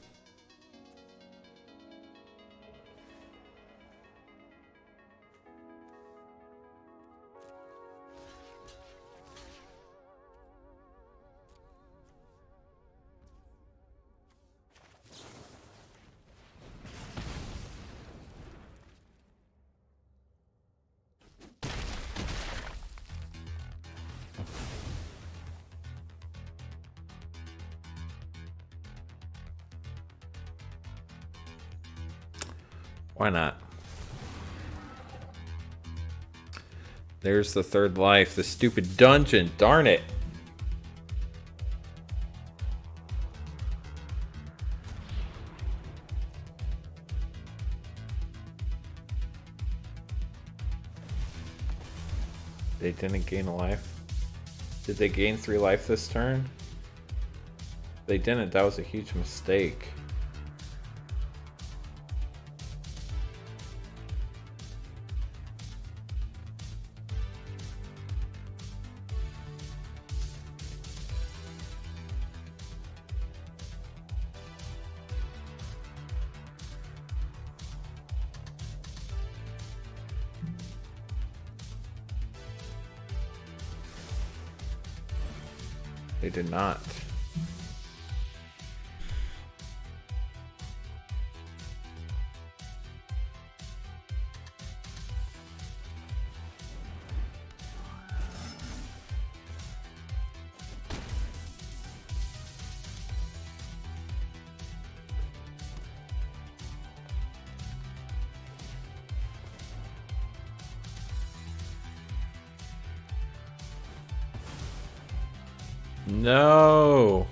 Why not? There's the 3rd life. The stupid dungeon. Darn it. They didn't gain a life. Did they gain 3 life this turn? They didn't. That was a huge mistake. They did not. No!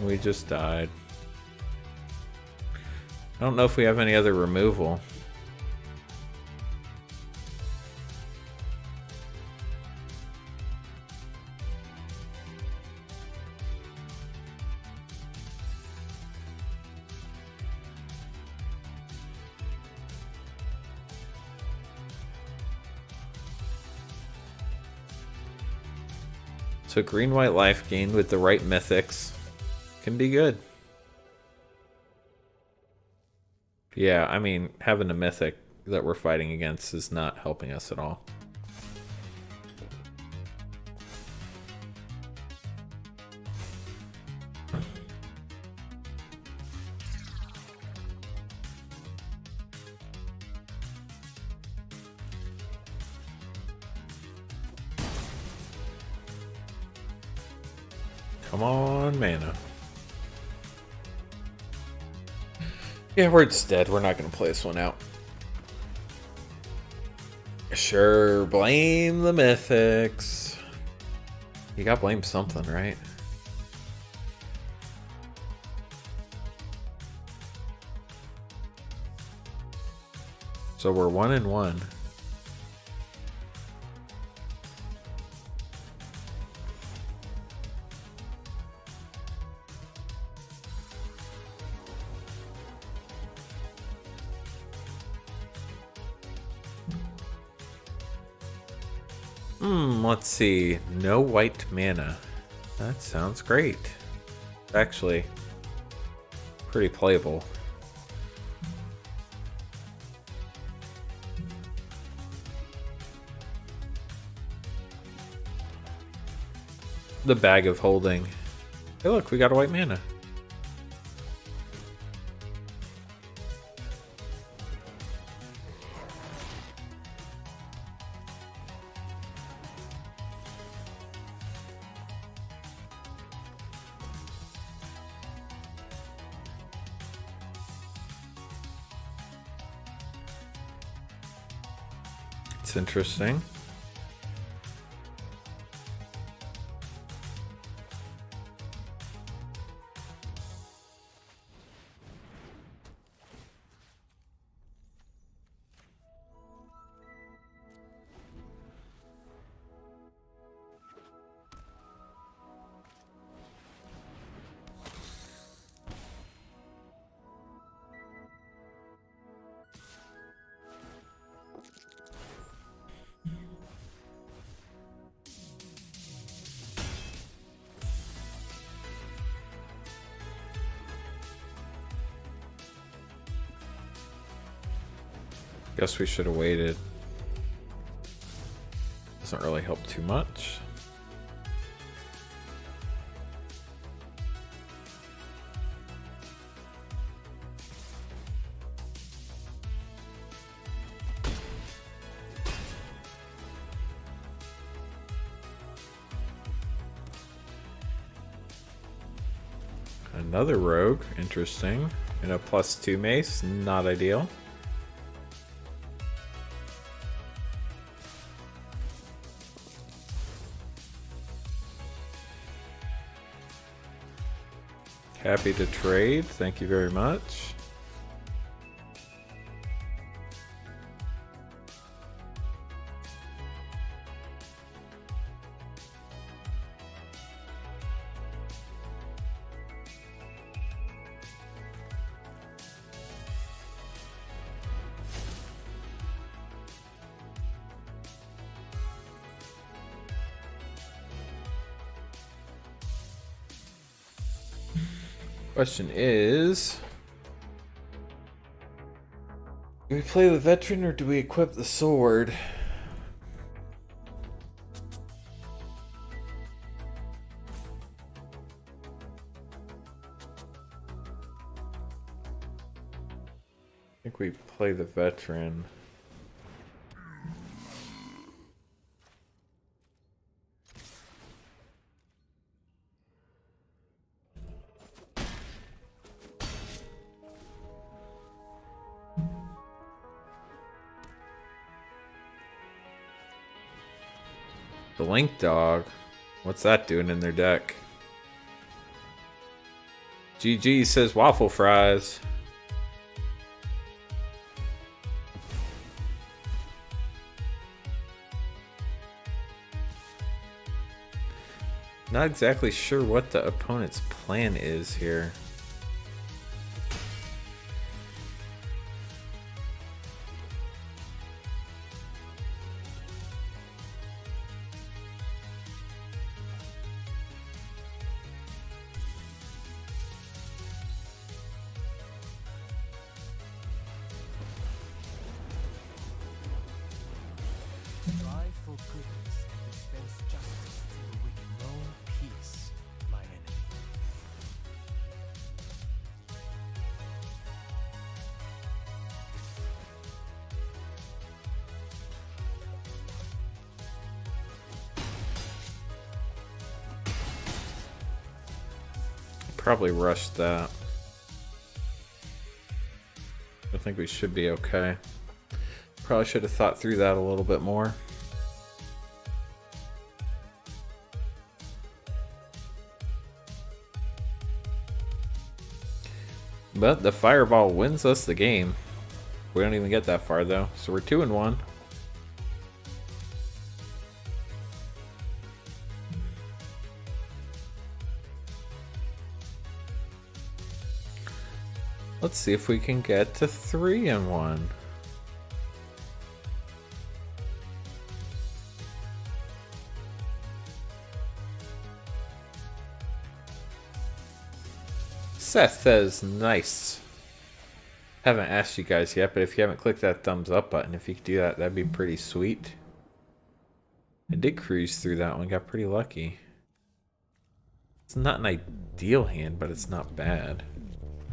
We just died. I don't know if we have any other removal. So green-white life gained with the right mythics can be good. Yeah, I mean, having a mythic that we're fighting against is not helping us at all. Come on, mana. Yeah, we're just dead. We're not going to play this one out. Sure, blame the mythics. You got to blame something, right? So we're 1-1. Let's see. No white mana. That sounds great. Actually, pretty playable. The bag of holding. Hey look, we got a white mana. It's interesting. Guess we should have waited. Doesn't really help too much. Another rogue, interesting. And a +2 mace, not ideal. Happy to trade, thank you very much. Question is, do we play the veteran or do we equip the sword? I think we play the veteran. The Link Dog. What's that doing in their deck? GG says waffle fries. Not exactly sure what the opponent's plan is here. Strive for goodness and dispense justice to the wicked. No peace, my enemy. Probably rushed that. I think we should be okay. Probably should have thought through that a little bit more. But the fireball wins us the game. We don't even get that far though, so we're 2-1. Let's see if we can get to 3-1. Seth says, nice. Haven't asked you guys yet, but if you haven't clicked that thumbs up button, if you could do that, that'd be pretty sweet. I did cruise through that one, got pretty lucky. It's not an ideal hand, but it's not bad.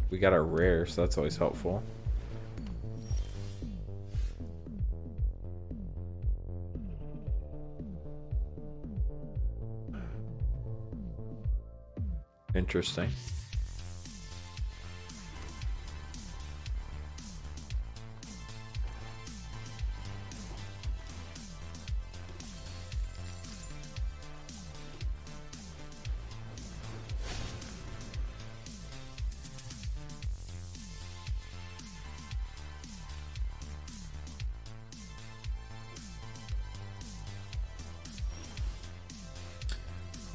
We got our rare, so that's always helpful. Interesting.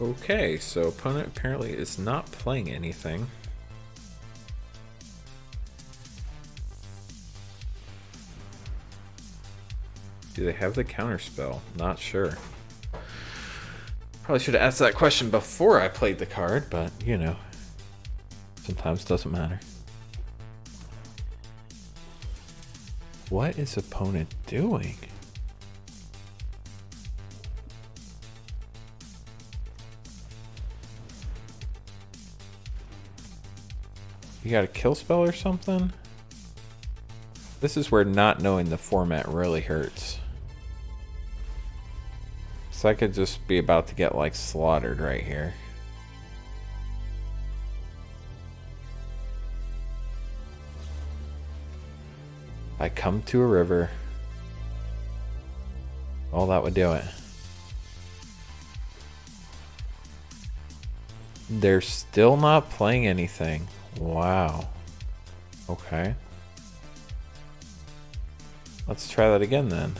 Okay, so opponent apparently is not playing anything. Do they have the counterspell? Not sure. Probably should have asked that question before I played the card, but you know, sometimes it doesn't matter. What is opponent doing? You got a kill spell or something? This is where not knowing the format really hurts. So I could just be about to get like slaughtered right here. I come to a river. Oh, that would do it. They're still not playing anything. Wow. Okay. Let's try that again then.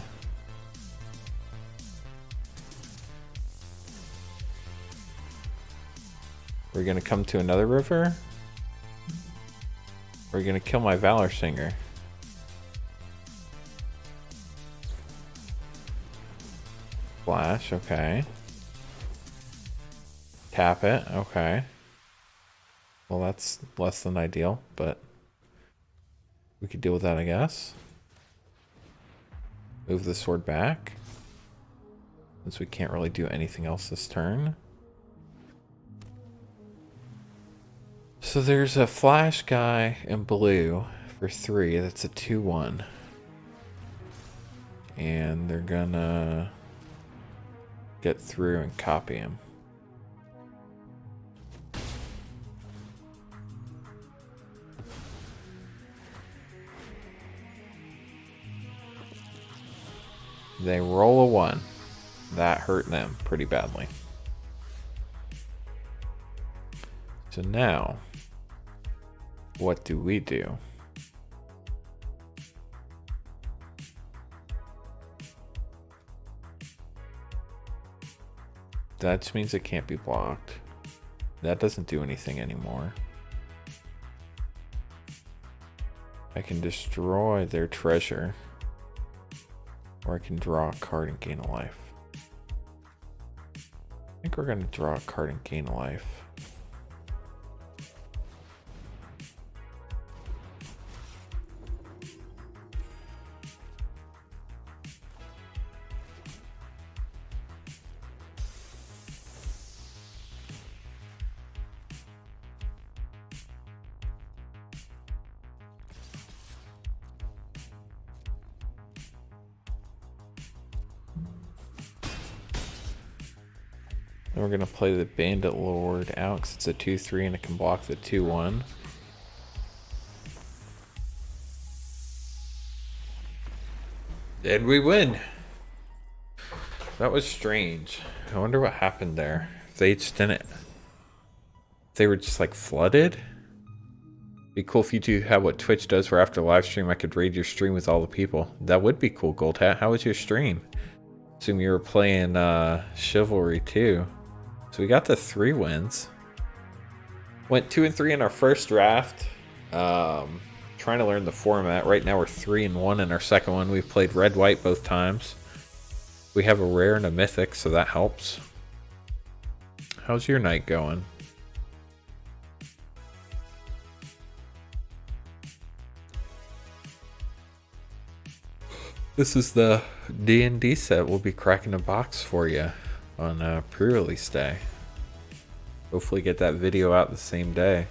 We're gonna come to another river? We're gonna kill my Valor Singer. Flash, okay. Tap it, okay. Well, that's less than ideal, but we could deal with that, I guess. Move the sword back, since we can't really do anything else this turn. So there's a flash guy in blue for 3. That's a 2/1. And they're gonna get through and copy him. They roll a 1. That hurt them pretty badly. So now, what do we do? That just means it can't be blocked. That doesn't do anything anymore. I can destroy their treasure. Or I can draw a card and gain a life. I think we're going to draw a card and gain a life. Then we're going to play the Bandit Lord out because it's a 2-3 and it can block the 2-1. And we win. That was strange. I wonder what happened there. If they just didn't... They were just like flooded? Be cool if you two had what Twitch does where after live stream I could raid your stream with all the people. That would be cool, Gold Hat. How was your stream? Assume you were playing Chivalry too. So we got the 3 wins. Went 2-3 in our first draft. Trying to learn the format. Right now we're 3-1 in our second one. We've played red-white both times. We have a rare and a mythic, so that helps. How's your night going? This is the D&D set. We'll be cracking a box for you on pre-release day. Hopefully get that video out the same day.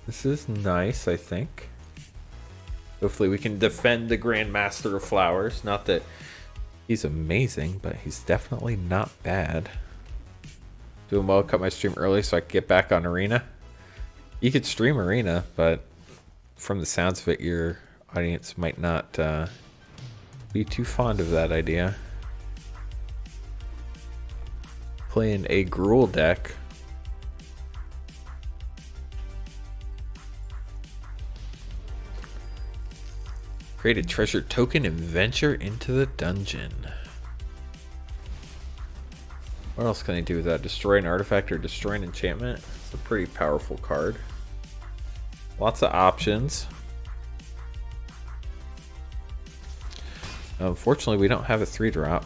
This is nice, I think. Hopefully we can defend the Grandmaster of Flowers. Not that he's amazing, but he's definitely not bad. Doing well, cut my stream early so I can get back on Arena. You could stream Arena, but from the sounds of it, your audience might not be too fond of that idea. Playing a Gruul deck. Create a treasure token and venture into the dungeon. What else can I do with that? Destroy an artifact or destroy an enchantment? It's a pretty powerful card. Lots of options. Unfortunately, we don't have a 3-drop.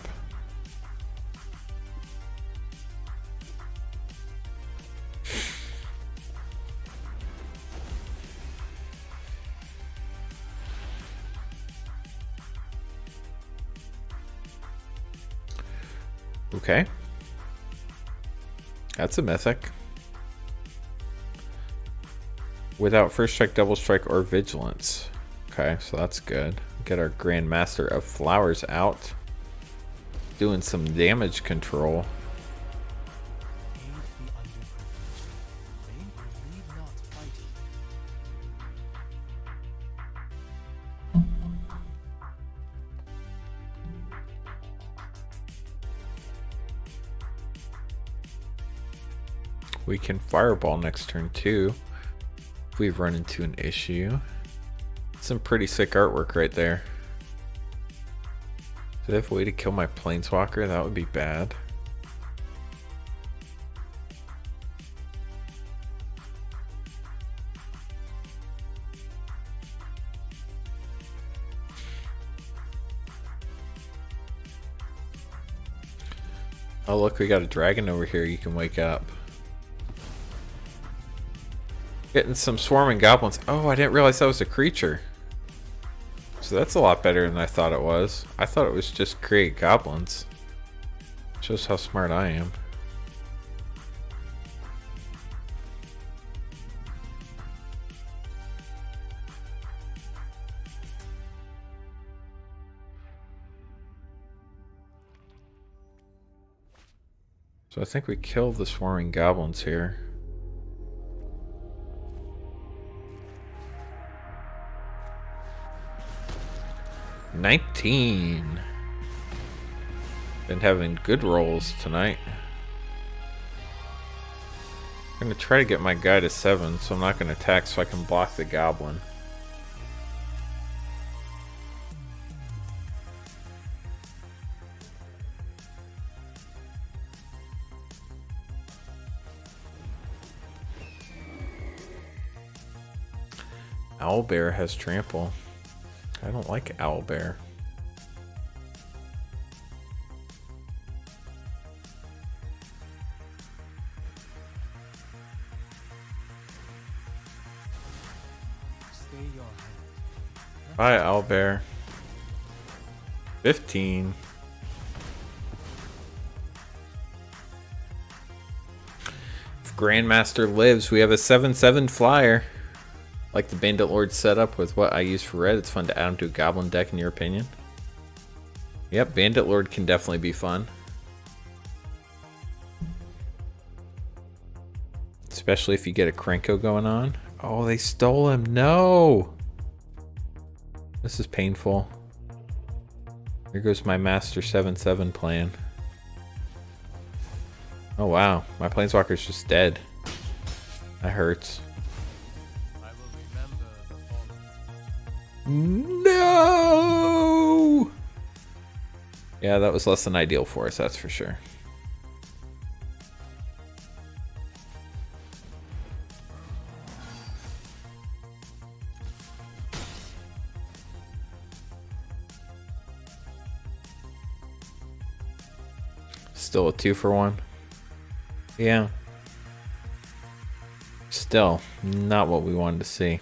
Okay. That's a mythic. Without first strike, double strike, or vigilance. Okay, so that's good. Get our Grandmaster of Flowers out. Doing some damage control. We can Fireball next turn too. If we run into an issue. Some pretty sick artwork right there. Do they have a way to kill my Planeswalker? That would be bad. Oh look, we got a dragon over here you can wake up. Getting some swarming goblins. Oh, I didn't realize that was a creature. So that's a lot better than I thought it was. I thought it was just create goblins. Shows how smart I am. So I think we killed the swarming goblins here. $19. Been having good rolls tonight. I'm gonna try to get my guy to 7, so I'm not gonna attack so I can block the goblin. Owlbear has trample. I don't like Owlbear. Stay your hand. Bye, Owlbear. 15. If Grandmaster lives, we have a 7/7 flyer. Like the Bandit Lord setup with what I use for red. It's fun to add them to a goblin deck, in your opinion. Yep, Bandit Lord can definitely be fun. Especially if you get a Krenko going on. Oh, they stole him. No! This is painful. Here goes my Master 7/7 plan. Oh wow, my Planeswalker's just dead. That hurts. I will remember the fallen. No! Yeah, that was less than ideal for us, that's for sure. Still a 2-for-1. Yeah. Still, not what we wanted to see.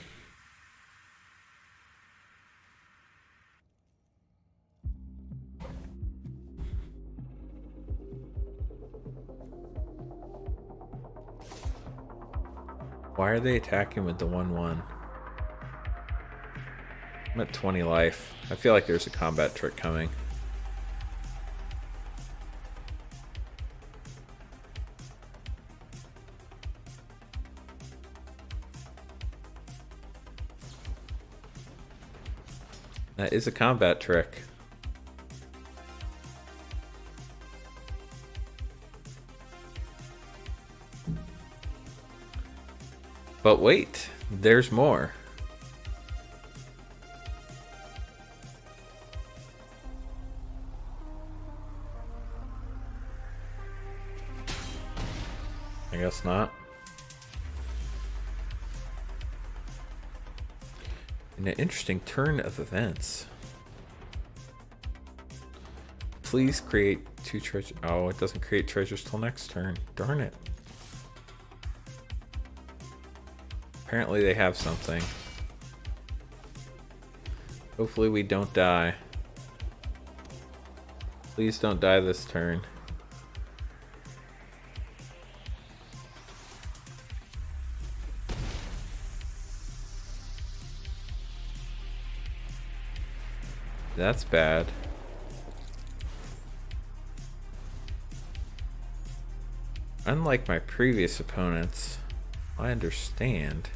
Why are they attacking with the 1/1? I'm at 20 life. I feel like there's a combat trick coming. That is a combat trick. But wait, there's more. I guess not. An interesting turn of events. Please create 2 treasures. Oh, it doesn't create treasures till next turn. Darn it. Apparently they have something. Hopefully we don't die. Please don't die this turn. That's bad. Unlike my previous opponents, I understand.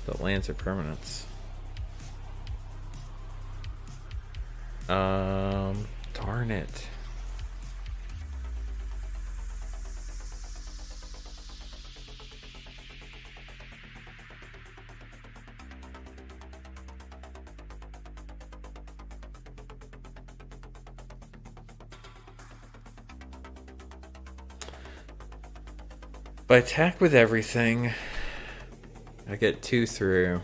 The lands are permanents. Darn it. If I attack with everything, I get 2 through.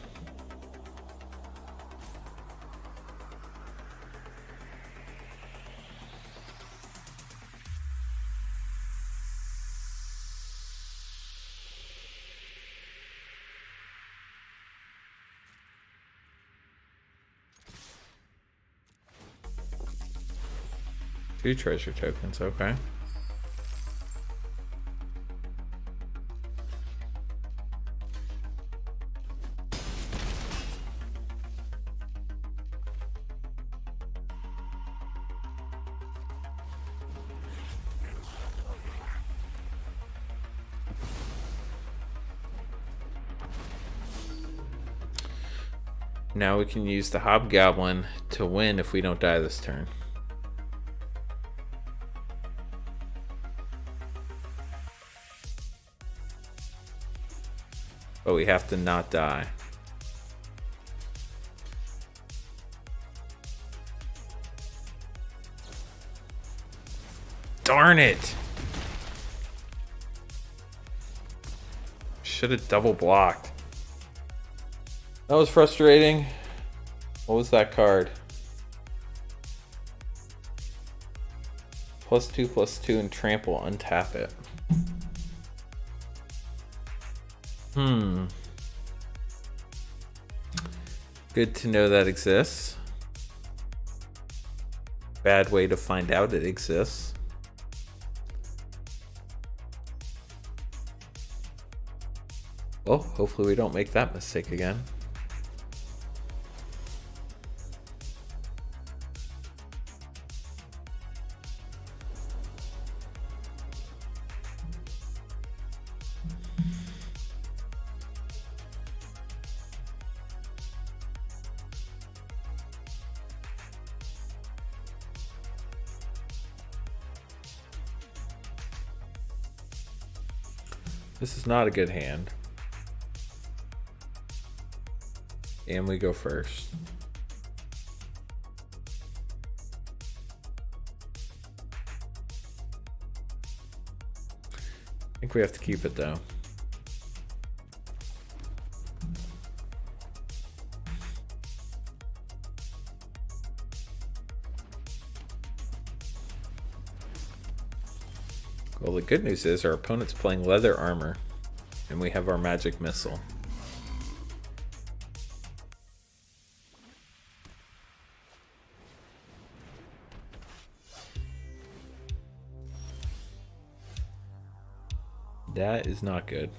Two treasure tokens, okay. Now we can use the Hobgoblin to win if we don't die this turn. But we have to not die. Darn it! Should have double blocked. That was frustrating. What was that card? +2/+2 and trample, untap it. Good to know that exists. Bad way to find out it exists. Well, hopefully we don't make that mistake again. This is not a good hand. And we go first. I think we have to keep it though. Well, the good news is our opponent's playing leather armor, and we have our magic missile. That is not good.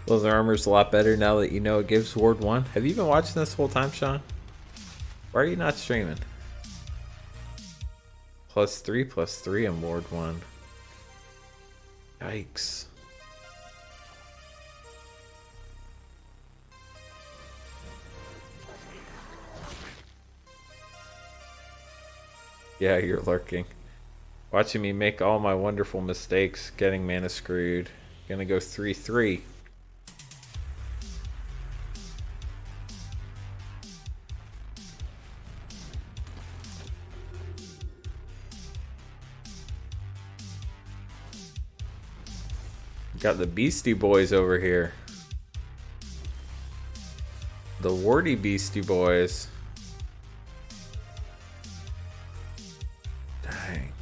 Well, the armor's a lot better now that you know it gives Ward 1. Have you been watching this whole time, Sean? Why are you not streaming? +3/+3 on Ward 1. Yikes. Yeah, you're lurking. Watching me make all my wonderful mistakes, getting mana screwed. Gonna go 3/3. Got the Beastie Boys over here. The Warty Beastie Boys. Dang.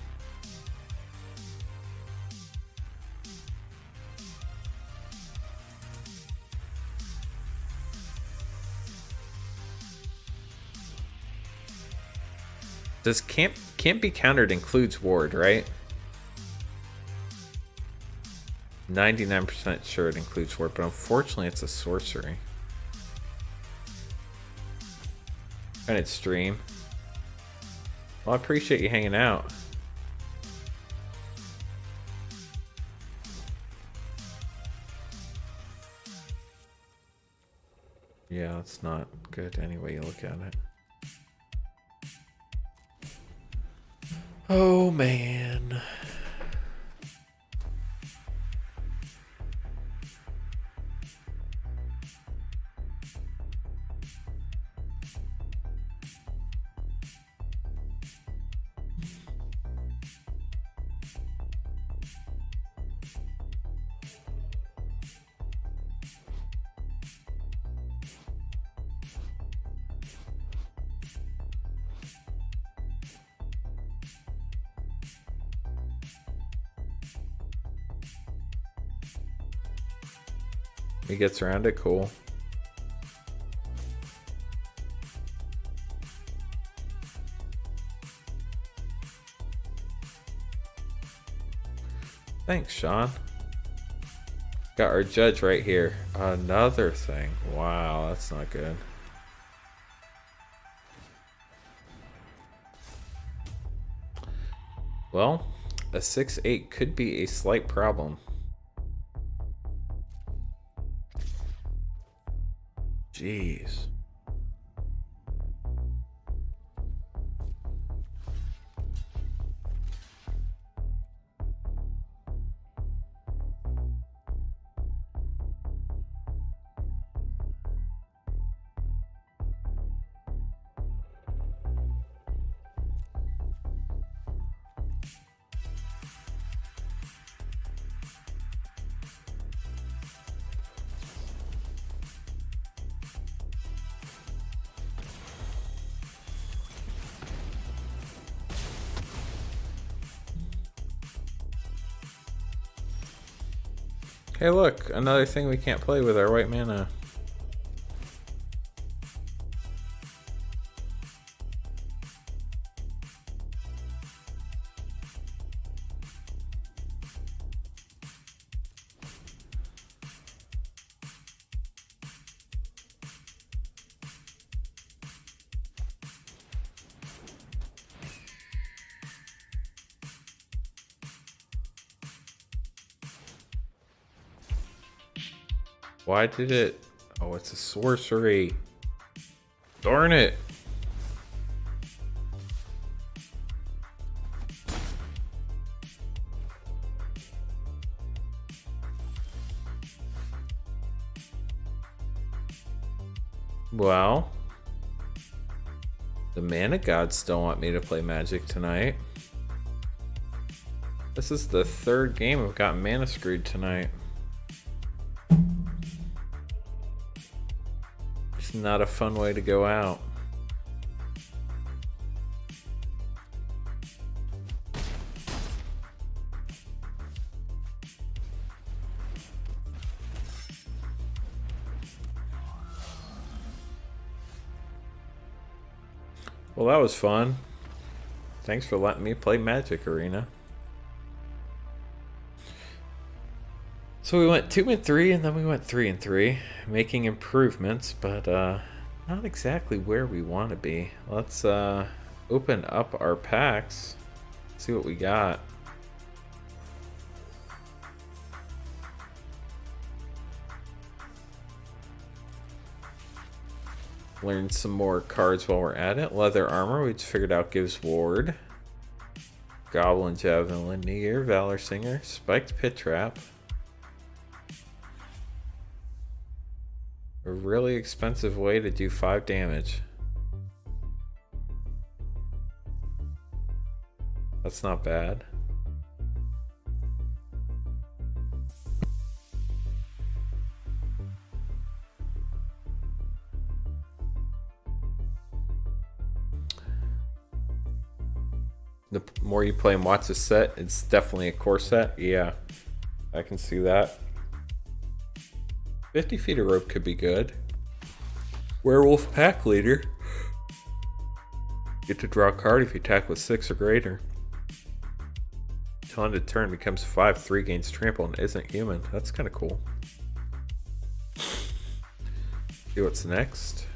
Does can't be countered includes ward, right? 99% sure it includes ward, but unfortunately it's a sorcery. And it's stream. Well, I appreciate you hanging out. Yeah, it's not good any way you look at it. Oh man. He gets around it, cool. Thanks, Sean. Got our judge right here. Another thing. Wow, that's not good. Well, a 6-8 could be a slight problem. Jeez. Hey look, another thing we can't play with our white mana. Why did it? Oh, it's a sorcery. Darn it. Well, the mana gods still want me to play Magic tonight. This is the third game I've got mana screwed tonight. It's not a fun way to go out. Well, that was fun. Thanks for letting me play Magic Arena. So we went 2-3 and then we went 3-3, making improvements, but not exactly where we want to be. Let's open up our packs, see what we got. Learn some more cards while we're at it. Leather armor, we just figured out gives ward. Goblin Javelineer, Valor Singer, Spiked Pit Trap. A really expensive way to do 5 damage. That's not bad. The more you play and watch the set, it's definitely a core set. Yeah, I can see that. 50 feet of rope could be good. Werewolf Pack Leader. Get to draw a card if you attack with 6 or greater. Till end of turn becomes 5/3, gains trample and isn't human. That's kind of cool. See what's next.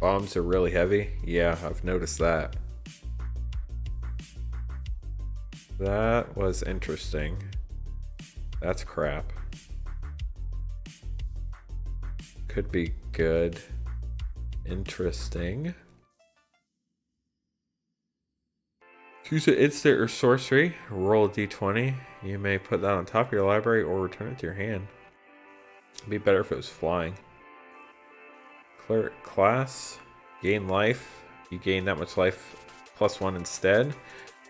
Bombs are really heavy. Yeah, I've noticed that. That was interesting. That's crap. Could be good. Interesting. Choose an instant or sorcery. Roll a d20. You may put that on top of your library or return it to your hand. It'd be better if it was flying. Cleric class. Gain life. You gain that much life +1 instead.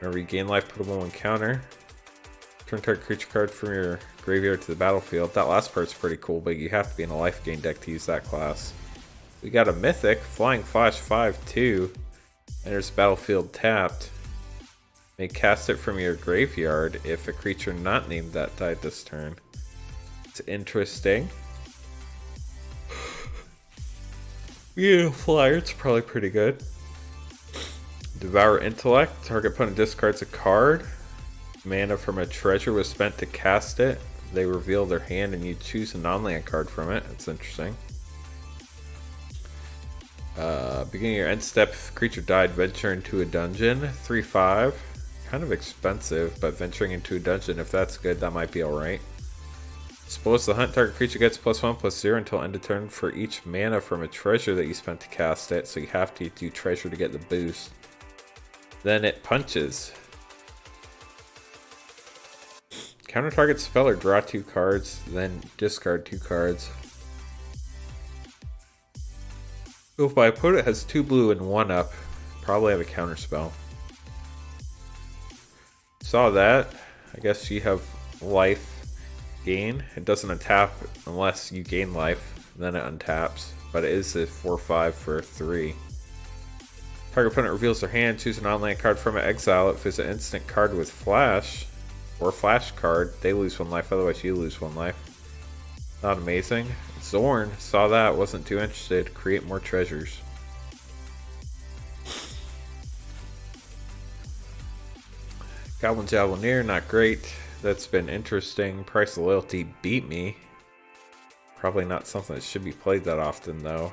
Whenever you gain life, put a 1/1 counter. Turn target creature card from your graveyard to the battlefield. That last part's pretty cool, but you have to be in a life gain deck to use that class. We got a mythic, Flying Flash 5/2. Enters battlefield tapped. You may cast it from your graveyard if a creature not named that died this turn. It's interesting. Yeah, flyer, it's probably pretty good. Devour Intellect. Target opponent discards a card. mana from a treasure was spent to cast it. They reveal their hand and you choose a non-land card from it. That's interesting. Beginning your end step, if a creature died, venture into a dungeon. 3/5. Kind of expensive, but venturing into a dungeon, if that's good, that might be alright. Suppose the hunt target creature gets +1/+0 until end of turn for each mana from a treasure that you spent to cast it, so you have to do treasure to get the boost. Then it punches. Counter target spell or draw 2 cards, then discard 2 cards. So if my opponent has 2 blue and 1 up, probably have a counter spell. Saw that. I guess you have life gain. It doesn't untap unless you gain life, then it untaps. But it is a 4/5 for 3. Target opponent reveals their hand, choose a non-land card from it, exile it. If it's an instant card with flash, or a flash card, they lose 1 life, otherwise you lose 1 life. Not amazing. Zorn, saw that, wasn't too interested. Create more treasures. Goblin Javelinier, not great. That's been interesting. Price of Loyalty beat me. Probably not something that should be played that often though.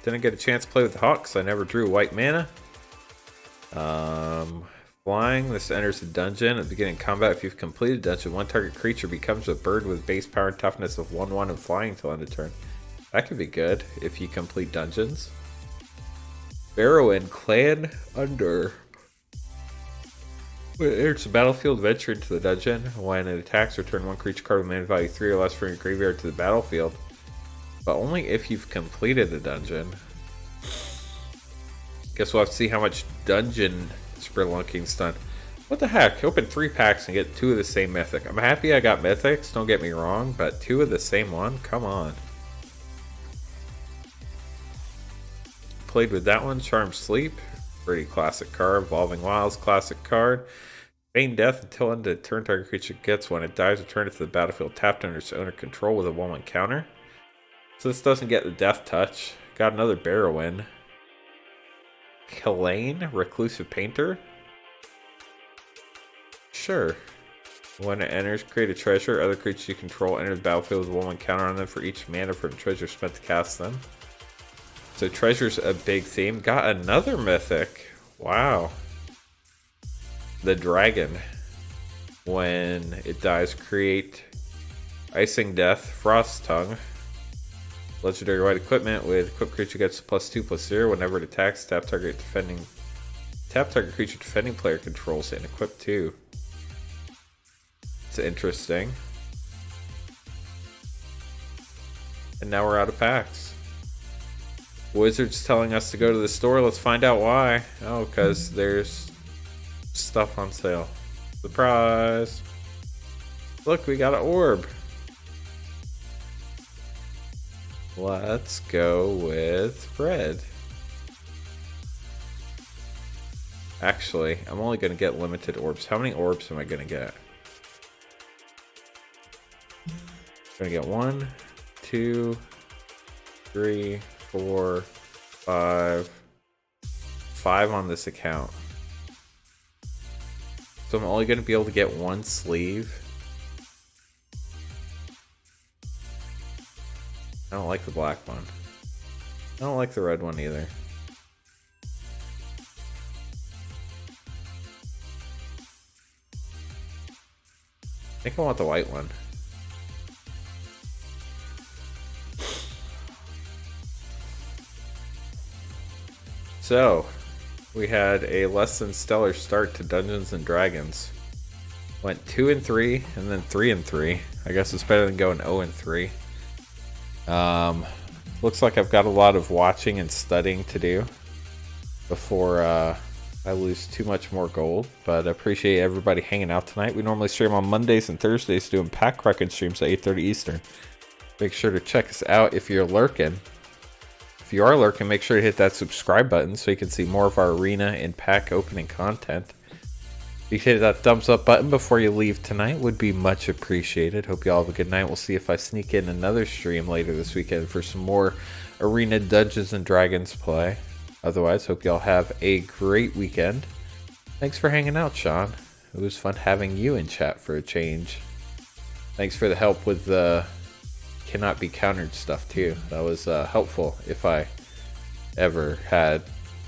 Didn't get a chance to play with the Hawks. I never drew white mana. Flying, this enters the dungeon. At the beginning of combat, if you've completed dungeon, 1 target creature becomes a bird with base power and toughness of 1/1 and flying until end of turn. That could be good if you complete dungeons. Barrowin, Clan Under. When it enters the battlefield, venture into the dungeon. When it attacks, return 1 creature card with mana value 3 or less from your graveyard to the battlefield. But only if you've completed the dungeon. Guess we'll have to see how much dungeon Spellunking's done. What the heck? Open 3 packs and get 2 of the same mythic. I'm happy I got mythics, don't get me wrong, but 2 of the same one? Come on. Played with that one. Charmed Sleep. Pretty classic card. Evolving Wilds, classic card. Feign Death until end of turn target creature gets when it dies, return it to the battlefield tapped under its owner control with a 1/1 counter. So this doesn't get the death touch. Got another Barrowin. Kalane, Reclusive Painter. Sure. When it enters, create a treasure. Other creatures you control enter the battlefield with a 1/1 counter on them for each mana from treasure spent to cast them. So treasure's a big theme. Got another mythic. Wow. The Dragon. When it dies, create Icing Death, Frost Tongue. Legendary white equipment with equipped creature gets +2/+0 whenever it attacks. Tap target creature defending player controls and equip 2. It's interesting. And now we're out of packs. Wizards telling us to go to the store. Let's find out why. Oh, because there's stuff on sale. Surprise! Look, we got an orb. Let's go with red. Actually, I'm only going to get limited orbs. How many orbs am I going to get? I'm going to get 1, 2, 3, 4, 5. 5 on this account. So I'm only going to be able to get 1 sleeve. I don't like the black one. I don't like the red one either. I think I want the white one. So, we had a less than stellar start to Dungeons and Dragons. Went 2-3 and then 3-3. I guess it's better than going 0-3. Looks like I've got a lot of watching and studying to do before I lose too much more gold. But I appreciate everybody hanging out tonight. We normally stream on Mondays and Thursdays doing pack cracking streams at 8:30 Eastern. Make sure to check us out if you're lurking. If you are lurking, make sure to hit that subscribe button so you can see more of our arena and pack opening content. If you hit that thumbs up button before you leave tonight, would be much appreciated. Hope you all have a good night. We'll see if I sneak in another stream later this weekend for some more Arena Dungeons and Dragons play. Otherwise, hope you all have a great weekend. Thanks for hanging out, Sean. It was fun having you in chat for a change. Thanks for the help with the cannot be countered stuff too. That was helpful if I ever had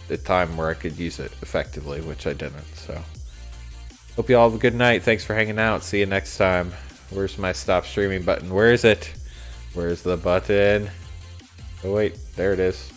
a time where I could use it effectively, which I didn't. So hope you all have a good night. Thanks for hanging out. See you next time. Where's my stop streaming button? Where is it? Where's the button? Oh wait, there it is.